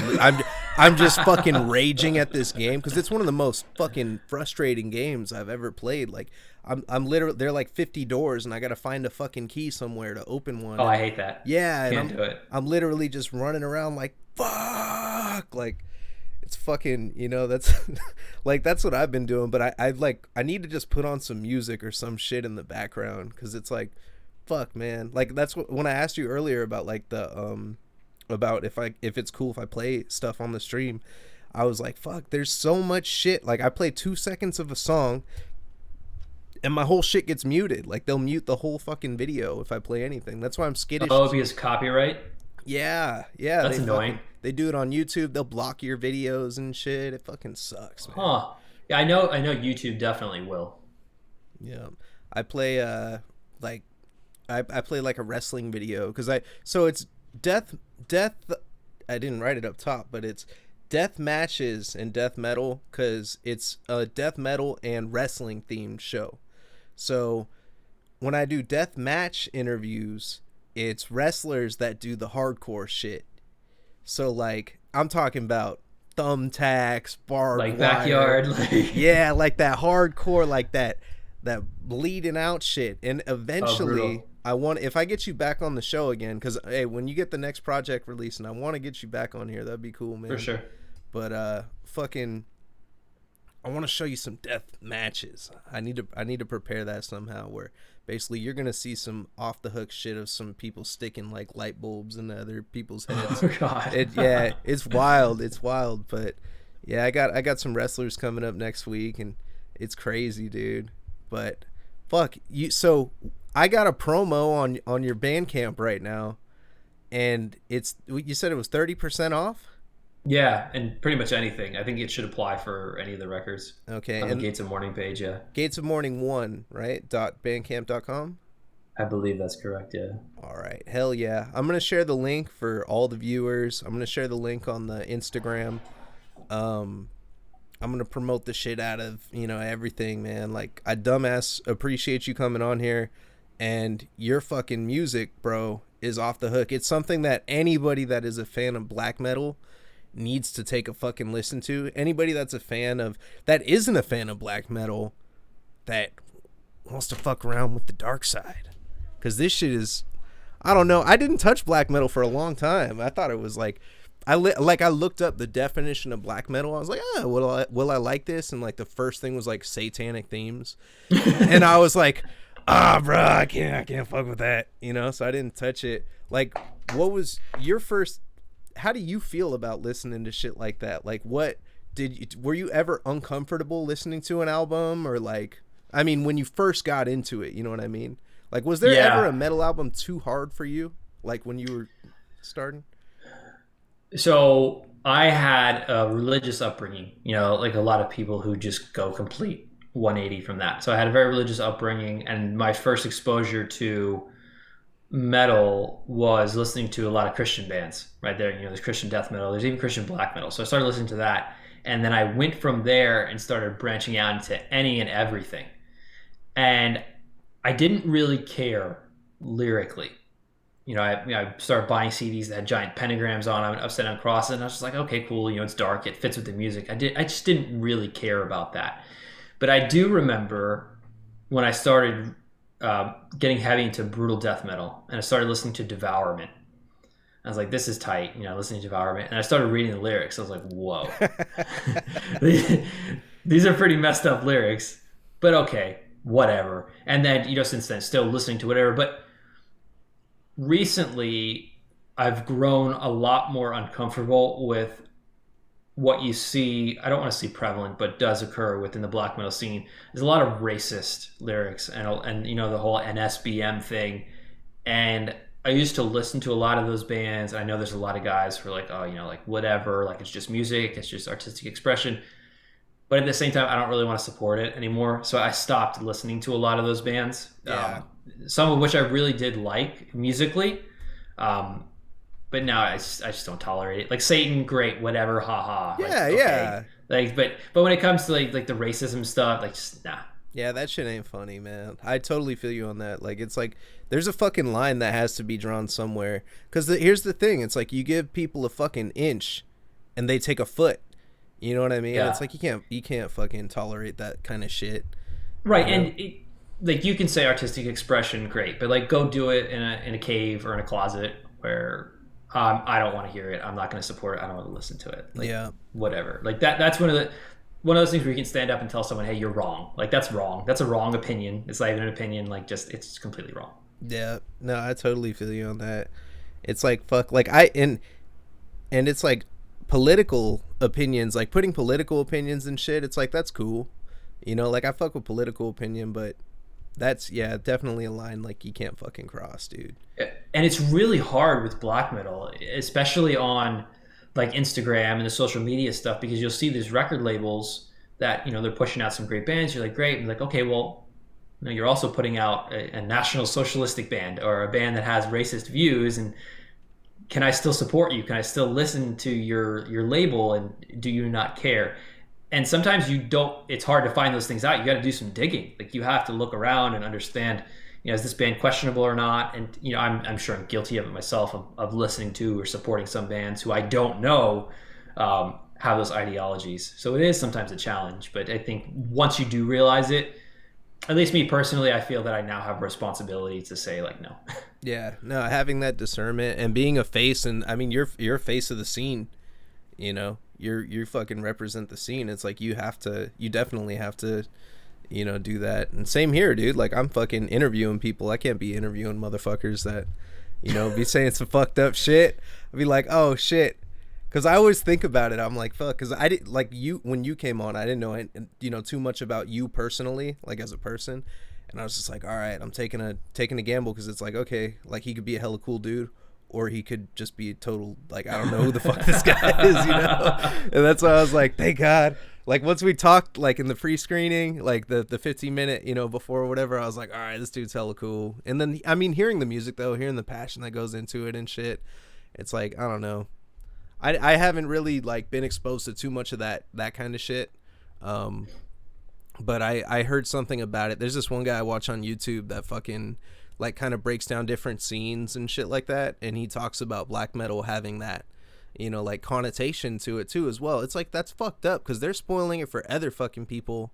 just fucking raging at this game because it's one of the most fucking frustrating games I've ever played. Like, I'm literally, they're like 50 doors, and I gotta find a fucking key somewhere to open one. Oh, I hate that. Yeah, can't do it. I'm literally just running around like fuck, like it's fucking, that's like that's what I've been doing. But I need to just put on some music or some shit in the background because it's like, fuck, man. Like, that's what, when I asked you earlier about like the about if it's cool if I play stuff on the stream, I was like, fuck, there's so much shit. Like, I play 2 seconds of a song and my whole shit gets muted. Like, they'll mute the whole fucking video if I play anything. That's why I'm skittish. Oh, because copyright? Yeah. That's annoying. They do it on YouTube. They'll block your videos and shit. It fucking sucks, man. Huh. Yeah, I know YouTube definitely will. Yeah. I play like I play like a wrestling video so it's death I didn't write it up top, but it's Deathmatches and death metal because it's a death metal and wrestling themed show. So when I do death match interviews, it's wrestlers that do the hardcore shit. So, like, I'm talking about thumbtacks, barbed like wire. Backyard, like yeah, like that hardcore, like that bleeding out shit. And eventually, if I get you back on the show again, because hey, when you get the next project released, and I want to get you back on here, that'd be cool, man. For sure. But fucking, I want to show you some death matches. I need to prepare that somehow, where basically you're gonna see some off the hook shit of some people sticking like light bulbs into other people's heads. Oh God. Yeah, it's wild. It's wild, but yeah, I got some wrestlers coming up next week, and it's crazy, dude. But fuck you. So I got a promo on your Bandcamp right now, and it's, you said it was 30% off. Yeah, and pretty much anything. I think it should apply for any of the records. Okay, On the and Gates of Mourning page, yeah. Gates of Mourning 1, right? .bandcamp.com. I believe that's correct, yeah. All right, hell yeah. I'm going to share the link for all the viewers. I'm going to share the link on the Instagram. I'm going to promote the shit out of, everything, man. Like, I dumbass appreciate you coming on here, and your fucking music, bro, is off the hook. It's something that anybody that is a fan of black metal needs to take a fucking listen to. Anybody that isn't a fan of black metal, that wants to fuck around with the dark side, because this shit is, I don't know, I didn't touch black metal for a long time. I thought it was like, I looked up the definition of black metal. I was like, will I like this? And like the first thing was like satanic themes, and I was like, bro, I can't fuck with that, so I didn't touch it. Like, what was your first, how do you feel about listening to shit like that? Like, were you ever uncomfortable listening to an album, or like, I mean, when you first got into it, you know what I mean? Like, was there ever a metal album too hard for you, like when you were starting? So I had a religious upbringing, like a lot of people who just go complete 180 from that. So I had a very religious upbringing, and my first exposure to metal was listening to a lot of Christian bands right there. There's Christian death metal, there's even Christian black metal. So I started listening to that, and then I went from there and started branching out into any and everything. And I didn't really care lyrically. I started buying CDs that had giant pentagrams on them, upside down crosses, and I was just like, okay, cool. It's dark, it fits with the music. I just didn't really care about that. But I do remember when I started getting heavy into brutal death metal, and I started listening to Devourment. I was like, this is tight, listening to Devourment. And I started reading the lyrics. I was like, whoa. These are pretty messed up lyrics, but okay, whatever. And then, since then, still listening to whatever. But recently, I've grown a lot more uncomfortable with what you see. I don't want to see prevalent, but does occur within the black metal scene. There's a lot of racist lyrics and the whole NSBM thing. And I used to listen to a lot of those bands. And I know there's a lot of guys who are like, oh, like whatever, like it's just music, it's just artistic expression. But at the same time, I don't really want to support it anymore. So I stopped listening to a lot of those bands. Yeah. Some of which I really did like musically. But now I just don't tolerate it. Like Satan, great, whatever, haha. Yeah, okay. yeah. Like, but when it comes to like the racism stuff, like, just nah. Yeah, that shit ain't funny, man. I totally feel you on that. Like, it's like there's a fucking line that has to be drawn somewhere. Because here's the thing: it's like you give people a fucking inch, and they take a foot. You know what I mean? Yeah. It's like you can't fucking tolerate that kind of shit. Right, and like you can say artistic expression, great, but like go do it in a cave or in a closet where. I don't want to hear it. I'm not going to support it. I don't want to listen to it. Like, yeah. Whatever. Like that's one of those things where you can stand up and tell someone, hey, you're wrong. Like that's wrong. That's a wrong opinion. It's not even an opinion. Like it's completely wrong. Yeah. No, I totally feel you on that. It's like, fuck, like and it's like political opinions, like putting political opinions and shit. It's like, that's cool. Like I fuck with political opinion, but that's, yeah, definitely a line like you can't fucking cross, dude. And it's really hard with black metal, especially on like Instagram and the social media stuff, because you'll see these record labels that, they're pushing out some great bands. You're like, great. And like, okay, well, you're also putting out a national socialistic band or a band that has racist views. And can I still support you? Can I still listen to your label? And do you not care? And sometimes it's hard to find those things out. You got to do some digging. Like you have to look around and understand, is this band questionable or not? And, I'm sure I'm guilty of it myself, of listening to or supporting some bands who I don't know have those ideologies. So it is sometimes a challenge. But I think once you do realize it, at least me personally, I feel that I now have a responsibility to say like, no. Yeah, no, having that discernment and being a face, and I mean, you're a face of the scene, you fucking represent the scene. It's like you definitely have to, do that. And same here, dude. Like, I'm fucking interviewing people. I can't be interviewing motherfuckers that, be saying some fucked up shit. I'd be like, oh shit. Cause I always think about it. I'm like, fuck. Cause I didn't like you when you came on. I didn't know, too much about you personally, like as a person. And I was just like, all right, I'm taking a gamble. Cause it's like, okay, like he could be a hella cool dude, or he could just be a total, like, I don't know who the fuck this guy is, And that's why I was like, thank God. Like, once we talked, like, in the pre-screening, like, the 15-minute, before or whatever, I was like, all right, this dude's hella cool. And then, I mean, hearing the music, though, hearing the passion that goes into it and shit, it's like, I don't know. I haven't really, like, been exposed to too much of that kind of shit. But I heard something about it. There's this one guy I watch on YouTube that fucking, like, kind of breaks down different scenes and shit like that. And he talks about black metal having that, like, connotation to it too as well. It's like, that's fucked up because they're spoiling it for other fucking people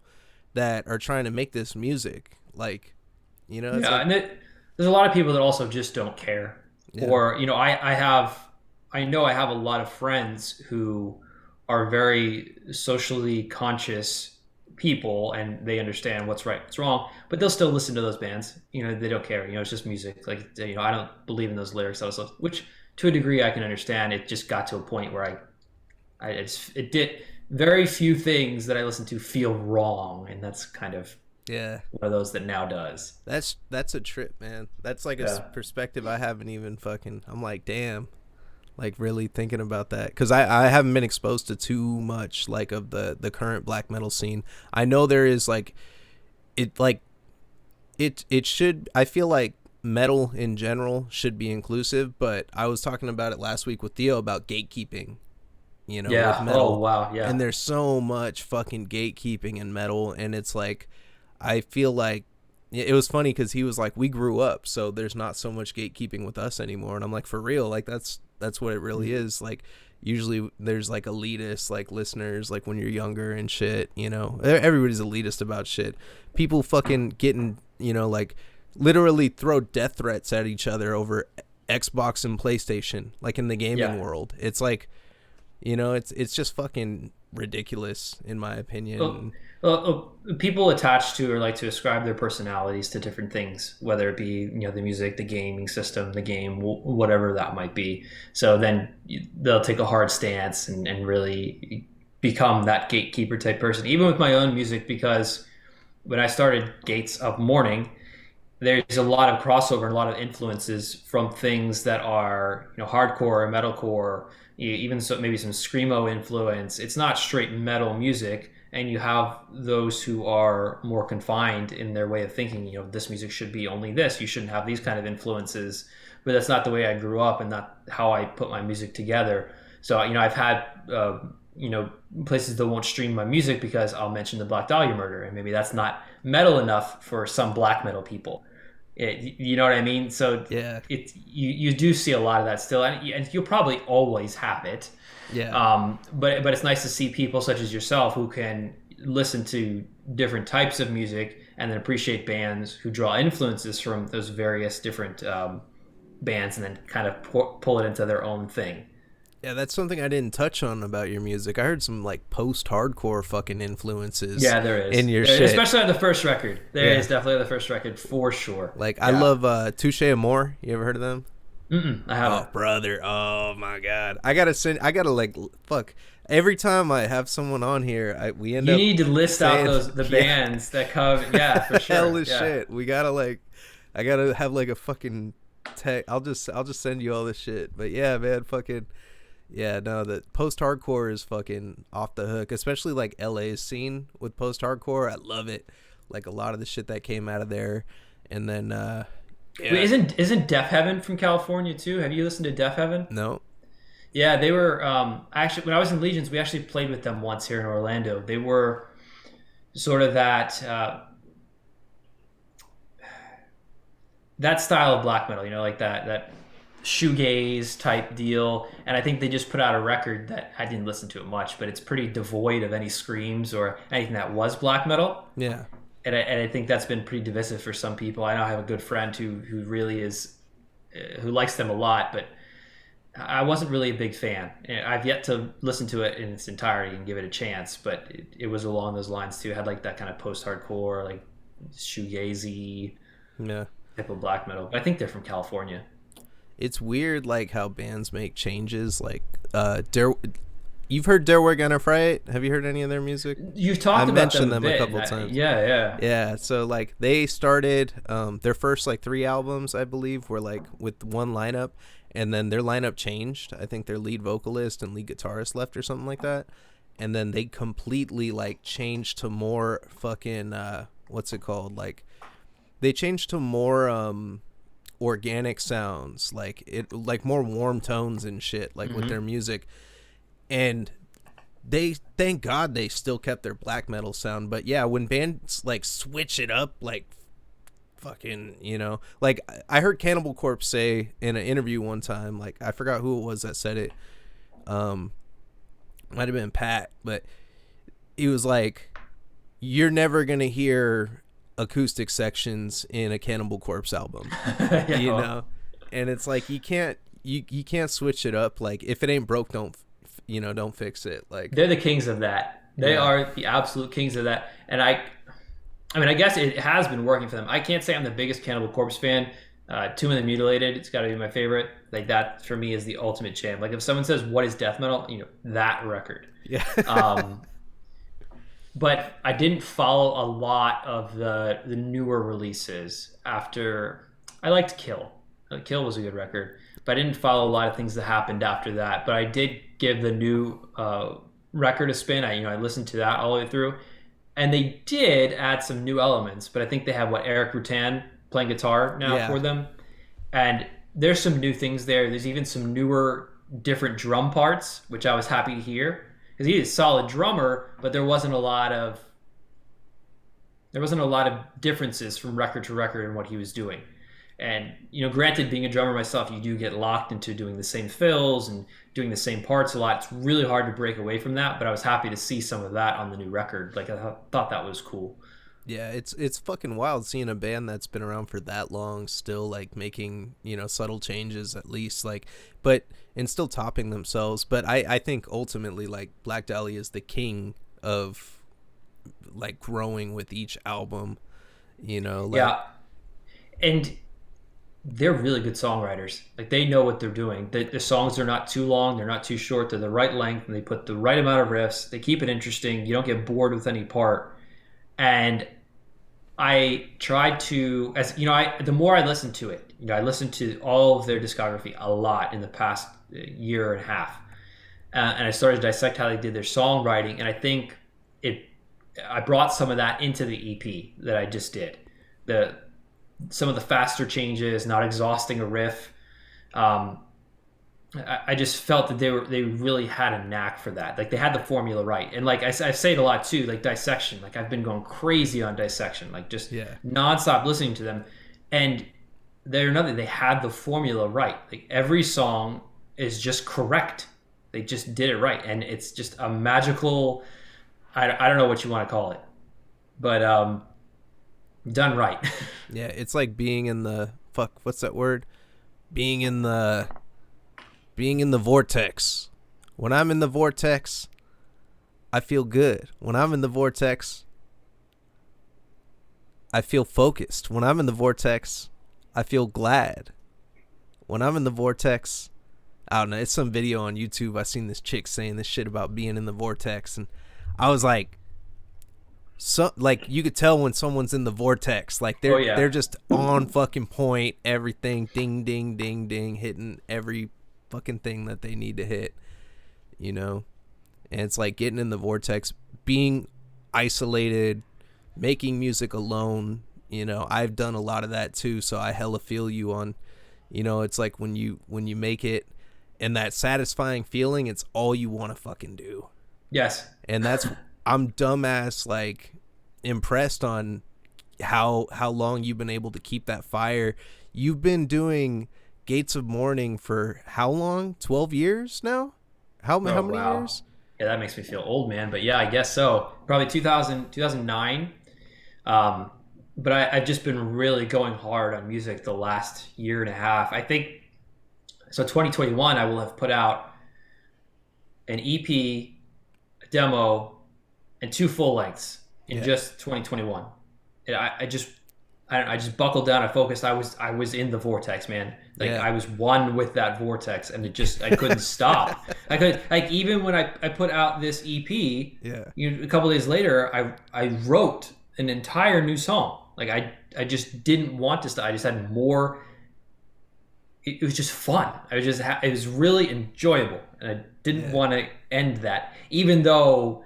that are trying to make this music. Like, it's yeah, like, and there's a lot of people that also just don't care. Yeah. Or, I know I have a lot of friends who are very socially conscious people, and they understand what's right, what's wrong, but they'll still listen to those bands. They don't care. It's just music. Like, I don't believe in those lyrics, which to a degree I can understand. It just got to a point where it did very few things that I listen to feel wrong, and that's kind of one of those that now does. That's a trip, man. That's like a perspective I haven't even fucking. I'm like, damn. Like, really thinking about that, because I haven't been exposed to too much, like, of the current black metal scene. I know there is, like, it should, I feel like metal in general should be inclusive, but I was talking about it last week with Theo about gatekeeping, with metal. Oh wow, yeah. And there's so much fucking gatekeeping in metal, and it's like, I feel like it was funny because he was like, we grew up, so there's not so much gatekeeping with us anymore. And I'm like, for real, like, that's what it really is. Like, usually there's, like, elitist, like, listeners, like, when you're younger and shit, everybody's elitist about shit. People fucking getting, like, literally throw death threats at each other over Xbox and PlayStation, like, in the gaming world. It's like, it's just fucking ridiculous, in my opinion. People attach to or like to ascribe their personalities to different things, whether it be the music, the gaming system, the game, whatever that might be. So then they'll take a hard stance and really become that gatekeeper type person. Even with my own music, because when I started Gates of Mourning, there's a lot of crossover and a lot of influences from things that are hardcore, metalcore, even so maybe some screamo influence. It's not straight metal music. And you have those who are more confined in their way of thinking, this music should be only this. You shouldn't have these kind of influences. But that's not the way I grew up and not how I put my music together. So, I've had, places that won't stream my music because I'll mention the Black Dahlia murder. And maybe that's not metal enough for some black metal people. You know what I mean? So yeah, you do see a lot of that still. And you'll probably always have it. Yeah. But it's nice to see people such as yourself who can listen to different types of music and then appreciate bands who draw influences from those various different bands and then kind of pull it into their own thing. Yeah, that's something I didn't touch on about your music. I heard some, like, post-hardcore fucking influences. Yeah, there is. In your shit. Especially on the first record. There is definitely on the first record for sure. Like, I love Touche Amore. You ever heard of them? I haven't. Oh, brother. Oh, my God. I gotta, like, fuck. Every time I have someone on here, we end up. You need to list out the bands that come. Yeah, for sure. Hell of shit. We gotta, like, I gotta have, like, a fucking tech. I'll just send you all this shit. But yeah, man, fucking. Yeah, no, the post-hardcore is fucking off the hook, especially, like, LA's scene with post-hardcore. I love it. Like, a lot of the shit that came out of there. And then, Wait, isn't Death Heaven from California, too? Have you listened to Death Heaven? No. Yeah, they were, actually, when I was in Legions, we actually played with them once here in Orlando. They were sort of that style of black metal, like that shoegaze type deal. And I think they just put out a record that I didn't listen to it much, but it's pretty devoid of any screams or anything that was black metal. Yeah. And I think that's been pretty divisive for some people. I know I have a good friend who really is, who likes them a lot, but I wasn't really a big fan. I've yet to listen to it in its entirety and give it a chance, but it was along those lines too. It had like that kind of post-hardcore, like shoegazy Yeah. type of black metal. But I think they're from California. It's weird like how bands make changes like you've heard Der We're Gonna Fight? Have you heard any of their music? You've I talked about them mentioned a them a bit. couple times. Yeah, yeah. Yeah, so like they started their first like 3 albums, I believe, were like with one lineup, and then their lineup changed. I think their lead vocalist and lead guitarist left or something like that, and then they completely like changed to more fucking what's it called? Like they changed to more organic sounds, like more warm tones and shit, like with their music, and they thank God they still kept their black metal sound. But yeah, when bands like switch it up, like fucking, like I heard Cannibal Corpse say in an interview one time, like I forgot who it was that said it, might have been Pat, but he was like, you're never gonna hear acoustic sections in a Cannibal Corpse album. Yeah, And it's like you can't switch it up. Like if it ain't broke, don't fix it. Like they're the kings of that. They are the absolute kings of that. And I mean, I guess it has been working for them. I can't say I'm the biggest Cannibal Corpse fan. Tomb of the Mutilated, it's got to be my favorite. Like that for me is the ultimate jam. Like if someone says what is death metal, that record. Yeah. But I didn't follow a lot of the newer releases after. I liked Kill. Kill was a good record, but I didn't follow a lot of things that happened after that. But I did give the new record a spin. I listened to that all the way through, and they did add some new elements. But I think they have Eric Rutan playing guitar now for them, and there's some new things there. There's even some newer, different drum parts, which I was happy to hear. Because he's a solid drummer, but there wasn't a lot of differences from record to record in what he was doing. And granted, being a drummer myself, you do get locked into doing the same fills and doing the same parts a lot. It's really hard to break away from that. But I was happy to see some of that on the new record. Like I thought that was cool. Yeah, it's fucking wild seeing a band that's been around for that long still like making, subtle changes at least, like, but and still topping themselves. But I think ultimately like Black Dahlia is the king of like growing with each album, Yeah. And they're really good songwriters. Like they know what they're doing. The songs are not too long, they're not too short, they're the right length, and they put the right amount of riffs. They keep it interesting. You don't get bored with any part. And I tried to, the more I listened to it, I listened to all of their discography a lot in the past year and a half, and I started to dissect how they did their songwriting, and I think I brought some of that into the EP that I just did. Some of the faster changes, not exhausting a riff. I just felt that they really had a knack for that. Like they had the formula right. And like I say it a lot too, like Dissection. Like I've been going crazy on Dissection, like just nonstop listening to them. And they had the formula right. Like every song is just correct. They just did it right. And it's just a magical, I don't know what you want to call it, but done right. Yeah, it's like being in the what's that word? Being in the vortex. When I'm in the vortex, I feel good. When I'm in the vortex, I feel focused. When I'm in the vortex, I feel glad. When I'm in the vortex, I don't know, it's some video on YouTube. I seen this chick saying this shit about being in the vortex, and I was like, like you could tell when someone's in the vortex, like they're just on fucking point, everything ding ding ding ding, hitting every fucking thing that they need to hit, and it's like getting in the vortex, being isolated, making music alone. I've done a lot of that too, so I hella feel you on, it's like when you make it and that satisfying feeling, it's all you want to fucking do. Yes. And that's I'm dumbass like impressed on how long you've been able to keep that fire. You've been doing Gates of Mourning for how long? 12 years now? How many years? Yeah, that makes me feel old, man. But yeah, I guess so. Probably 2009. But I've just been really going hard on music the last year and a half. I think So 2021, I will have put out an EP, a demo, and 2 full lengths in Yeah. just 2021. And I just I don't know, I just buckled down. I focused. I was in the vortex, man. Like Yeah. I was one with that vortex, and I couldn't stop. I could like even when I put out this EP, Yeah. a couple days later, I wrote an entire new song. Like I just didn't want to stop. I just had more. It was just fun. It was really enjoyable, and I didn't Yeah. want to end that, even though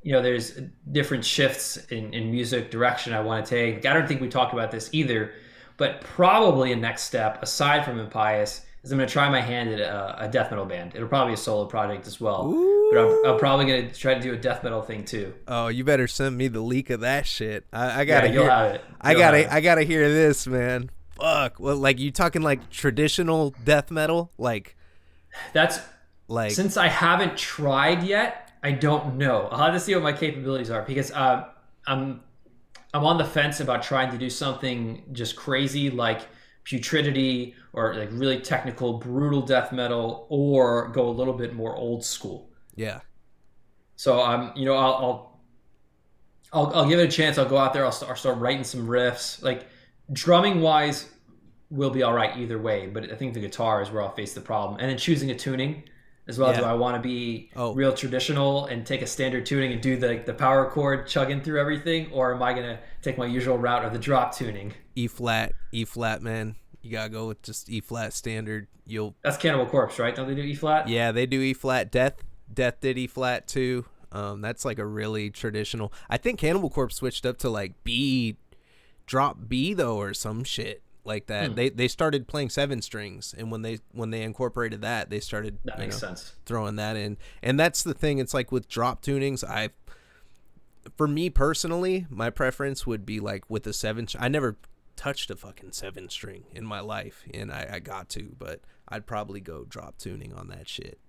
there's different shifts in music direction I want to take. I don't think we talked about this either, but probably a next step aside from Impious is I'm going to try my hand at a death metal band. It'll probably be a solo project as well, but I'm Ooh. probably going to try to do a death metal thing too. Oh, you better send me the leak of that shit. I Yeah, gotta you'll hear. have it. You'll have it. I gotta hear this, man. Fuck. Well, like you talking like traditional death metal, That's like Since I haven't tried yet, I don't know. I'll have to see what my capabilities are because I'm I'm on the fence about trying to do something just crazy like putridity or like really technical, brutal death metal, or go a little bit more old school. yeah, So I'll give it a chance. I'll go out there. I'll start writing some riffs. Like drumming wise, will be all right either way. But I think the guitar is where I'll face the problem. And then choosing a tuning as well. Do yeah. I want to be Oh, real traditional and take a standard tuning and do the power chord chugging through everything, or am I gonna take my usual route of the drop tuning? E flat, man. You gotta go with just E flat standard. You'll That's Cannibal Corpse, right? Don't they do E flat? Yeah, they do E flat. Death did E flat too. That's like a really traditional. I think Cannibal Corpse switched up to like B, drop B though, or some shit like that. Hmm, They started playing 7 strings, and when they incorporated that, they started that makes sense. throwing that in. And that's the thing. It's like with drop tunings, for me personally, my preference would be like with a 7. I never touched a fucking 7 string in my life, and I got to, but I'd probably go drop tuning on that shit.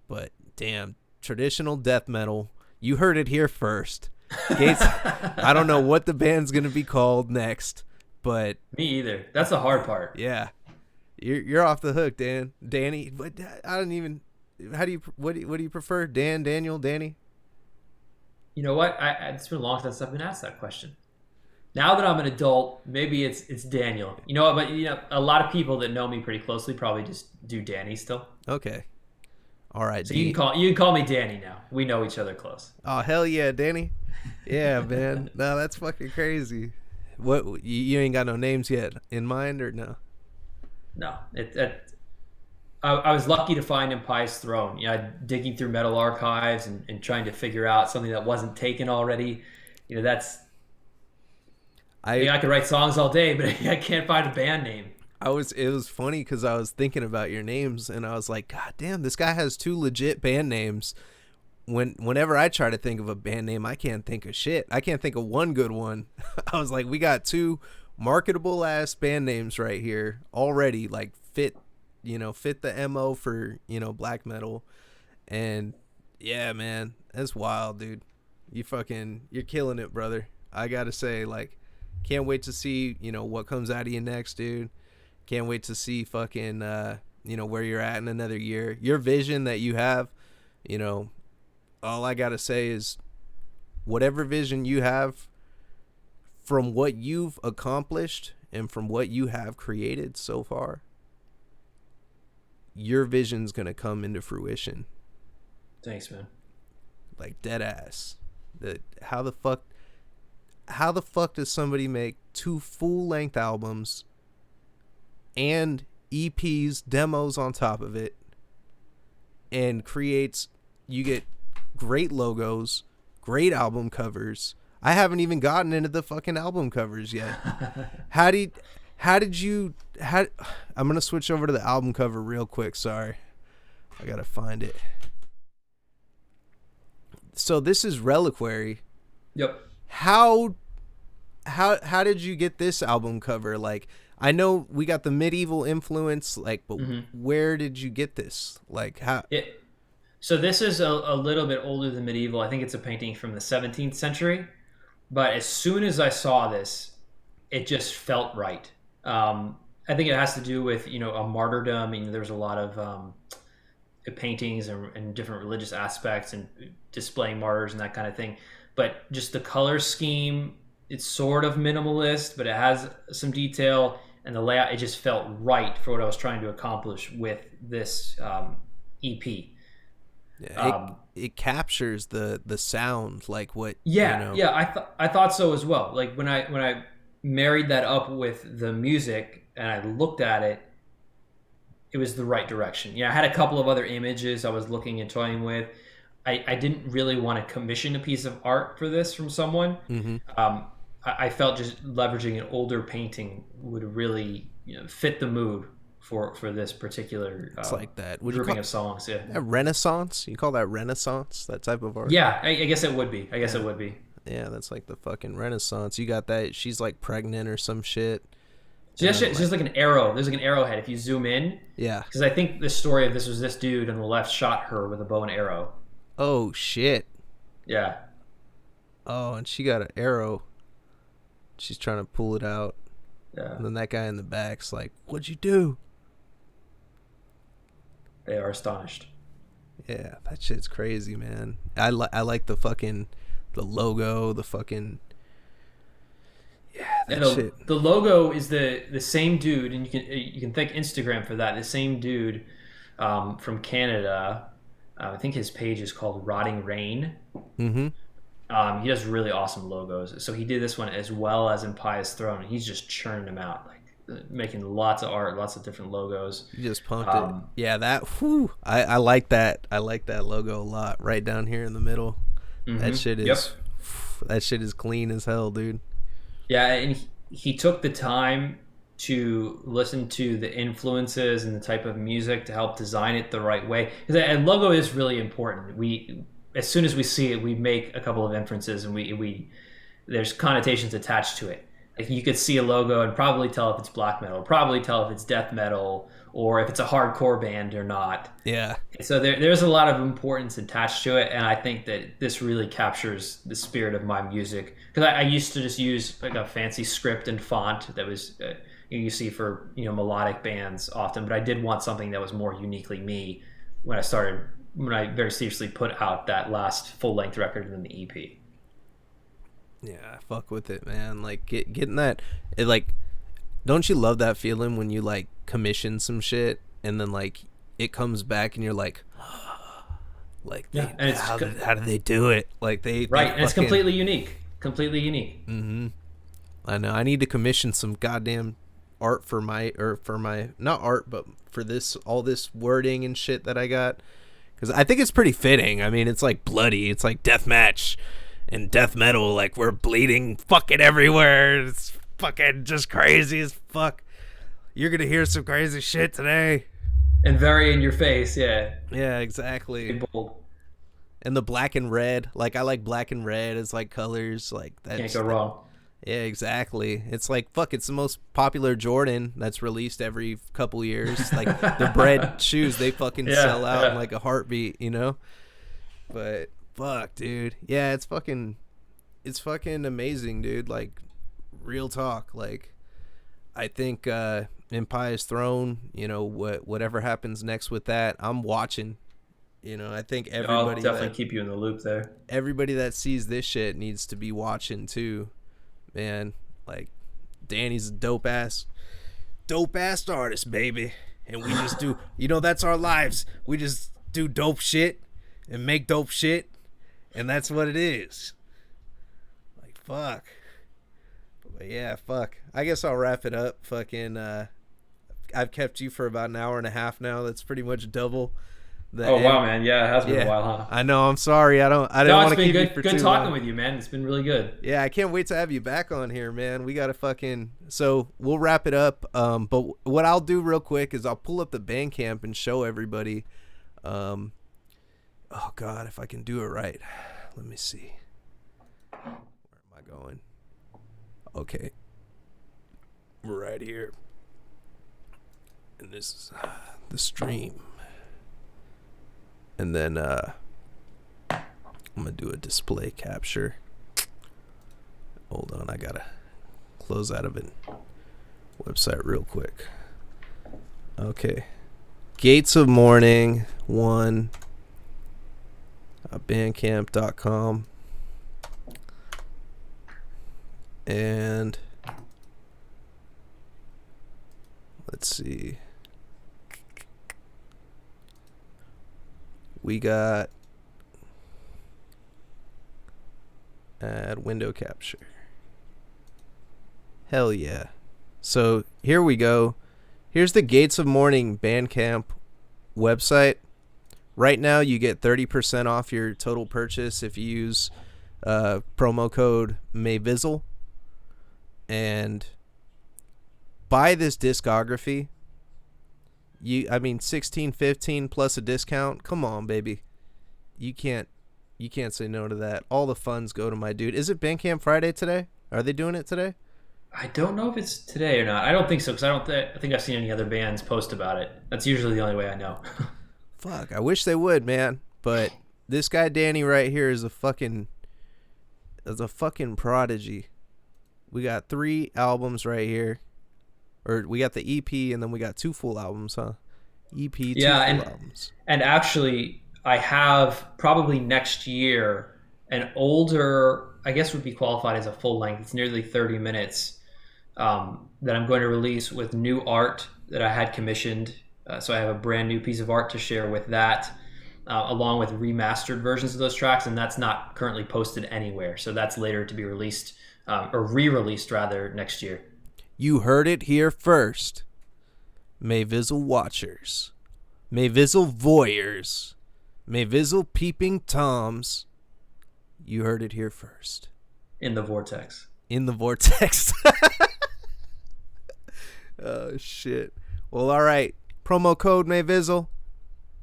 But damn, traditional death metal. You heard it here first. Gates, I don't know what the band's gonna be called next, but Me either. That's the hard part. yeah, you're off the hook, Danny. But I don't even. How do you what do you prefer, Dan, Daniel, Danny? You know what? It's been a long time since I've been asked that question. Now that I'm an adult, maybe it's Daniel. You know what? But a lot of people that know me pretty closely probably just do Danny still. Okay, all right. So you can call me Danny now. We know each other close. Oh hell yeah, Danny. Yeah, man. No, that's fucking crazy. What you ain't got no names yet in mind or no? No, I was lucky to find Impious Throne. Digging through metal archives and trying to figure out something that wasn't taken already. That's I could write songs all day, but I can't find a band name. It was funny because I was thinking about your names and I was like, God damn, this guy has 2 legit band names. Whenever I try to think of a band name, I can't think of shit. I can't think of one good one. I was like, we got 2 marketable ass band names right here already, like fit the MO for, black metal. And yeah, man, that's wild, dude. You're killing it, brother. I gotta say, like, can't wait to see, what comes out of you next, dude. Can't wait to see fucking, where you're at in another year. Your vision that you have, all I gotta say is whatever vision you have from what you've accomplished and from what you have created so far, your vision's gonna come into fruition. Thanks, man. Like dead ass. How the fuck does somebody make 2 full-length albums and EPs, demos on top of it, and you get great logos, great album covers. I haven't even gotten into the fucking album covers yet. I'm gonna switch over to the album cover real quick. Sorry, I gotta find it. So this is Reliquary. Yep. How did you get this album cover? Like, I know we got the medieval influence, like, but where did you get this? Like, how? So this is a little bit older than medieval. I think it's a painting from the 17th century. But as soon as I saw this, it just felt right. I think it has to do with, you know, a martyrdom. I mean, there was a lot of paintings and different religious aspects and displaying martyrs and that kind of thing. But just the color scheme, it's sort of minimalist, but it has some detail, and the layout, it just felt right for what I was trying to accomplish with this EP. Yeah, it captures the sound, like what you Yeah, know. yeah, I thought so as well. Like when I married that up with the music and I looked at it, it was the right direction. Yeah, I had a couple of other images I was looking and toying with. I didn't really want to commission a piece of art for this from someone. Mm-hmm. I felt just leveraging an older painting would really, you know, fit the mood for this particular It's like that. Would you grouping call of songs. Yeah, that Renaissance? You call that Renaissance? That type of art? yeah. I guess it would be. I guess Yeah. it would be. Yeah, that's like the fucking Renaissance. You got that. She's like pregnant or some shit. So And that shit, then it's just like an arrow. There's like an arrowhead if you zoom in, yeah. because I think the story of this was this dude on the left shot her with a bow and arrow. Oh shit. Yeah. Oh, and she got an arrow. She's trying to pull it out. Yeah. And then that guy in the back's like, "What'd you do?" They are astonished. Yeah, that shit's crazy, man. I like the fucking the logo, the fucking that And shit. the logo is the same dude, and you can thank Instagram for that. The same dude from Canada. I think his page is called Rotting Rain. Mm-hmm. He does really awesome logos. So he did this one as well as Impious Throne. He's just churning them out, like making lots of art, lots of different logos. You just pumped it. Yeah, that. Whew, I like that. I like that logo a lot. Right down here in the middle. Mm-hmm. That shit is. Yep. That shit is clean as hell, dude. Yeah, and he took the time to listen to the influences and the type of music to help design it the right way. Because a logo is really important. We, as soon as we see it, we make a couple of inferences, and we there's connotations attached to it. Like you could see a logo and probably tell if it's black metal, probably tell if it's death metal, or if it's a hardcore band or not. Yeah. So there's a lot of importance attached to it, and I think that this really captures the spirit of my music. Because I used to just use like a fancy script and font that was you see for, you know, melodic bands often, but I did want something that was more uniquely me when I very seriously put out that last full length record and then the EP. Yeah, I fuck with it, man. Like getting that, it like, don't you love that feeling when you like commission some shit and then like it comes back and you're like, Yeah, and it's how did they do it? Like they right, they and it's completely unique. Completely unique. Mm-hmm. I know. I need to commission some goddamn art for my not art, but for all this wording and shit that I got, because I think it's pretty fitting. I mean, it's like bloody. It's like deathmatch and death metal. Like we're bleeding fucking everywhere. It's fucking just crazy as fuck. You're gonna hear some crazy shit today. And very in your face, yeah. Yeah, exactly. Big bold. And the black and red, like I like black and red as like colors, like that. Can't go wrong. Yeah, exactly. It's like fuck. It's the most popular Jordan that's released every couple years. Like the bread shoes, they fucking sell out in like a heartbeat, you know. But fuck, dude. Yeah, it's fucking amazing, dude. Like real talk. Like I think Impious Throne. You know whatever happens next with that, I'm watching. You know, I think everybody. I'll definitely keep you in the loop there. Everybody that sees this shit needs to be watching too, man. Like, Danny's a dope ass artist, baby, and we just do. You know, that's our lives. We just do dope shit and make dope shit, and that's what it is. Like, fuck. But yeah, fuck. I guess I'll wrap it up. Fucking. I've kept you for about an hour and a half now. That's pretty much double. Wow, man. Yeah, it has been a while, huh? I know. I'm sorry. I don't want to keep you for too long. Good talking with you, man. It's been really good. Yeah, I can't wait to have you back on here, man. We got to fucking... So, we'll wrap it up. But what I'll do real quick is I'll pull up the Bandcamp and show everybody. Oh, God, if I can do it right. Let me see. Where am I going? Okay. Right here. And this is the stream. And then I'm gonna do a display capture. Hold on, I gotta close out of it. website real quick. Okay. Gates of Mourning 1 bandcamp.com. And let's see. We got add window capture. Hell yeah. So here we go. Here's the Gates of Mourning Bandcamp website. Right now you get 30% off your total purchase if you use promo code Mayvizzle. And buy this discography. 16.15 plus a discount. Come on, baby. You can't say no to that. All the funds go to my dude. Is it Bandcamp Friday today? Are they doing it today? I don't know if it's today or not. I don't think so, because I think I've seen any other bands post about it. That's usually the only way I know. Fuck, I wish they would, man. But this guy Danny right here is a fucking prodigy. We got 3 albums right here. Or we got the EP and then we got 2 full albums, huh? EP, 2 full albums. And actually, I have probably next year an older, I guess would be qualified as a full length. It's nearly 30 minutes that I'm going to release with new art that I had commissioned. So I have a brand new piece of art to share with that, along with remastered versions of those tracks. And that's not currently posted anywhere. So that's later to be released, or re-released rather, next year. You heard it here first. Mayvizzle watchers. Mayvizzle voyeurs. Mayvizzle peeping toms. You heard it here first. In the vortex. In the vortex. Oh, shit. Well, all right. Promo code Mayvizzle.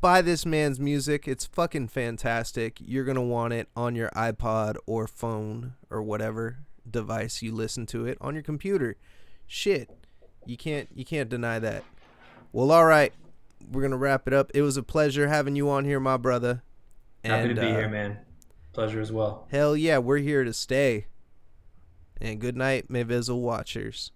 Buy this man's music. It's fucking fantastic. You're going to want it on your iPod or phone or whatever device you listen to it, on your computer. Shit. You can't deny that. Well, all right. We're going to wrap it up. It was a pleasure having you on here, my brother. Happy to be here, man. Pleasure as well. Hell yeah, we're here to stay. And good night, Mayvizzle watchers.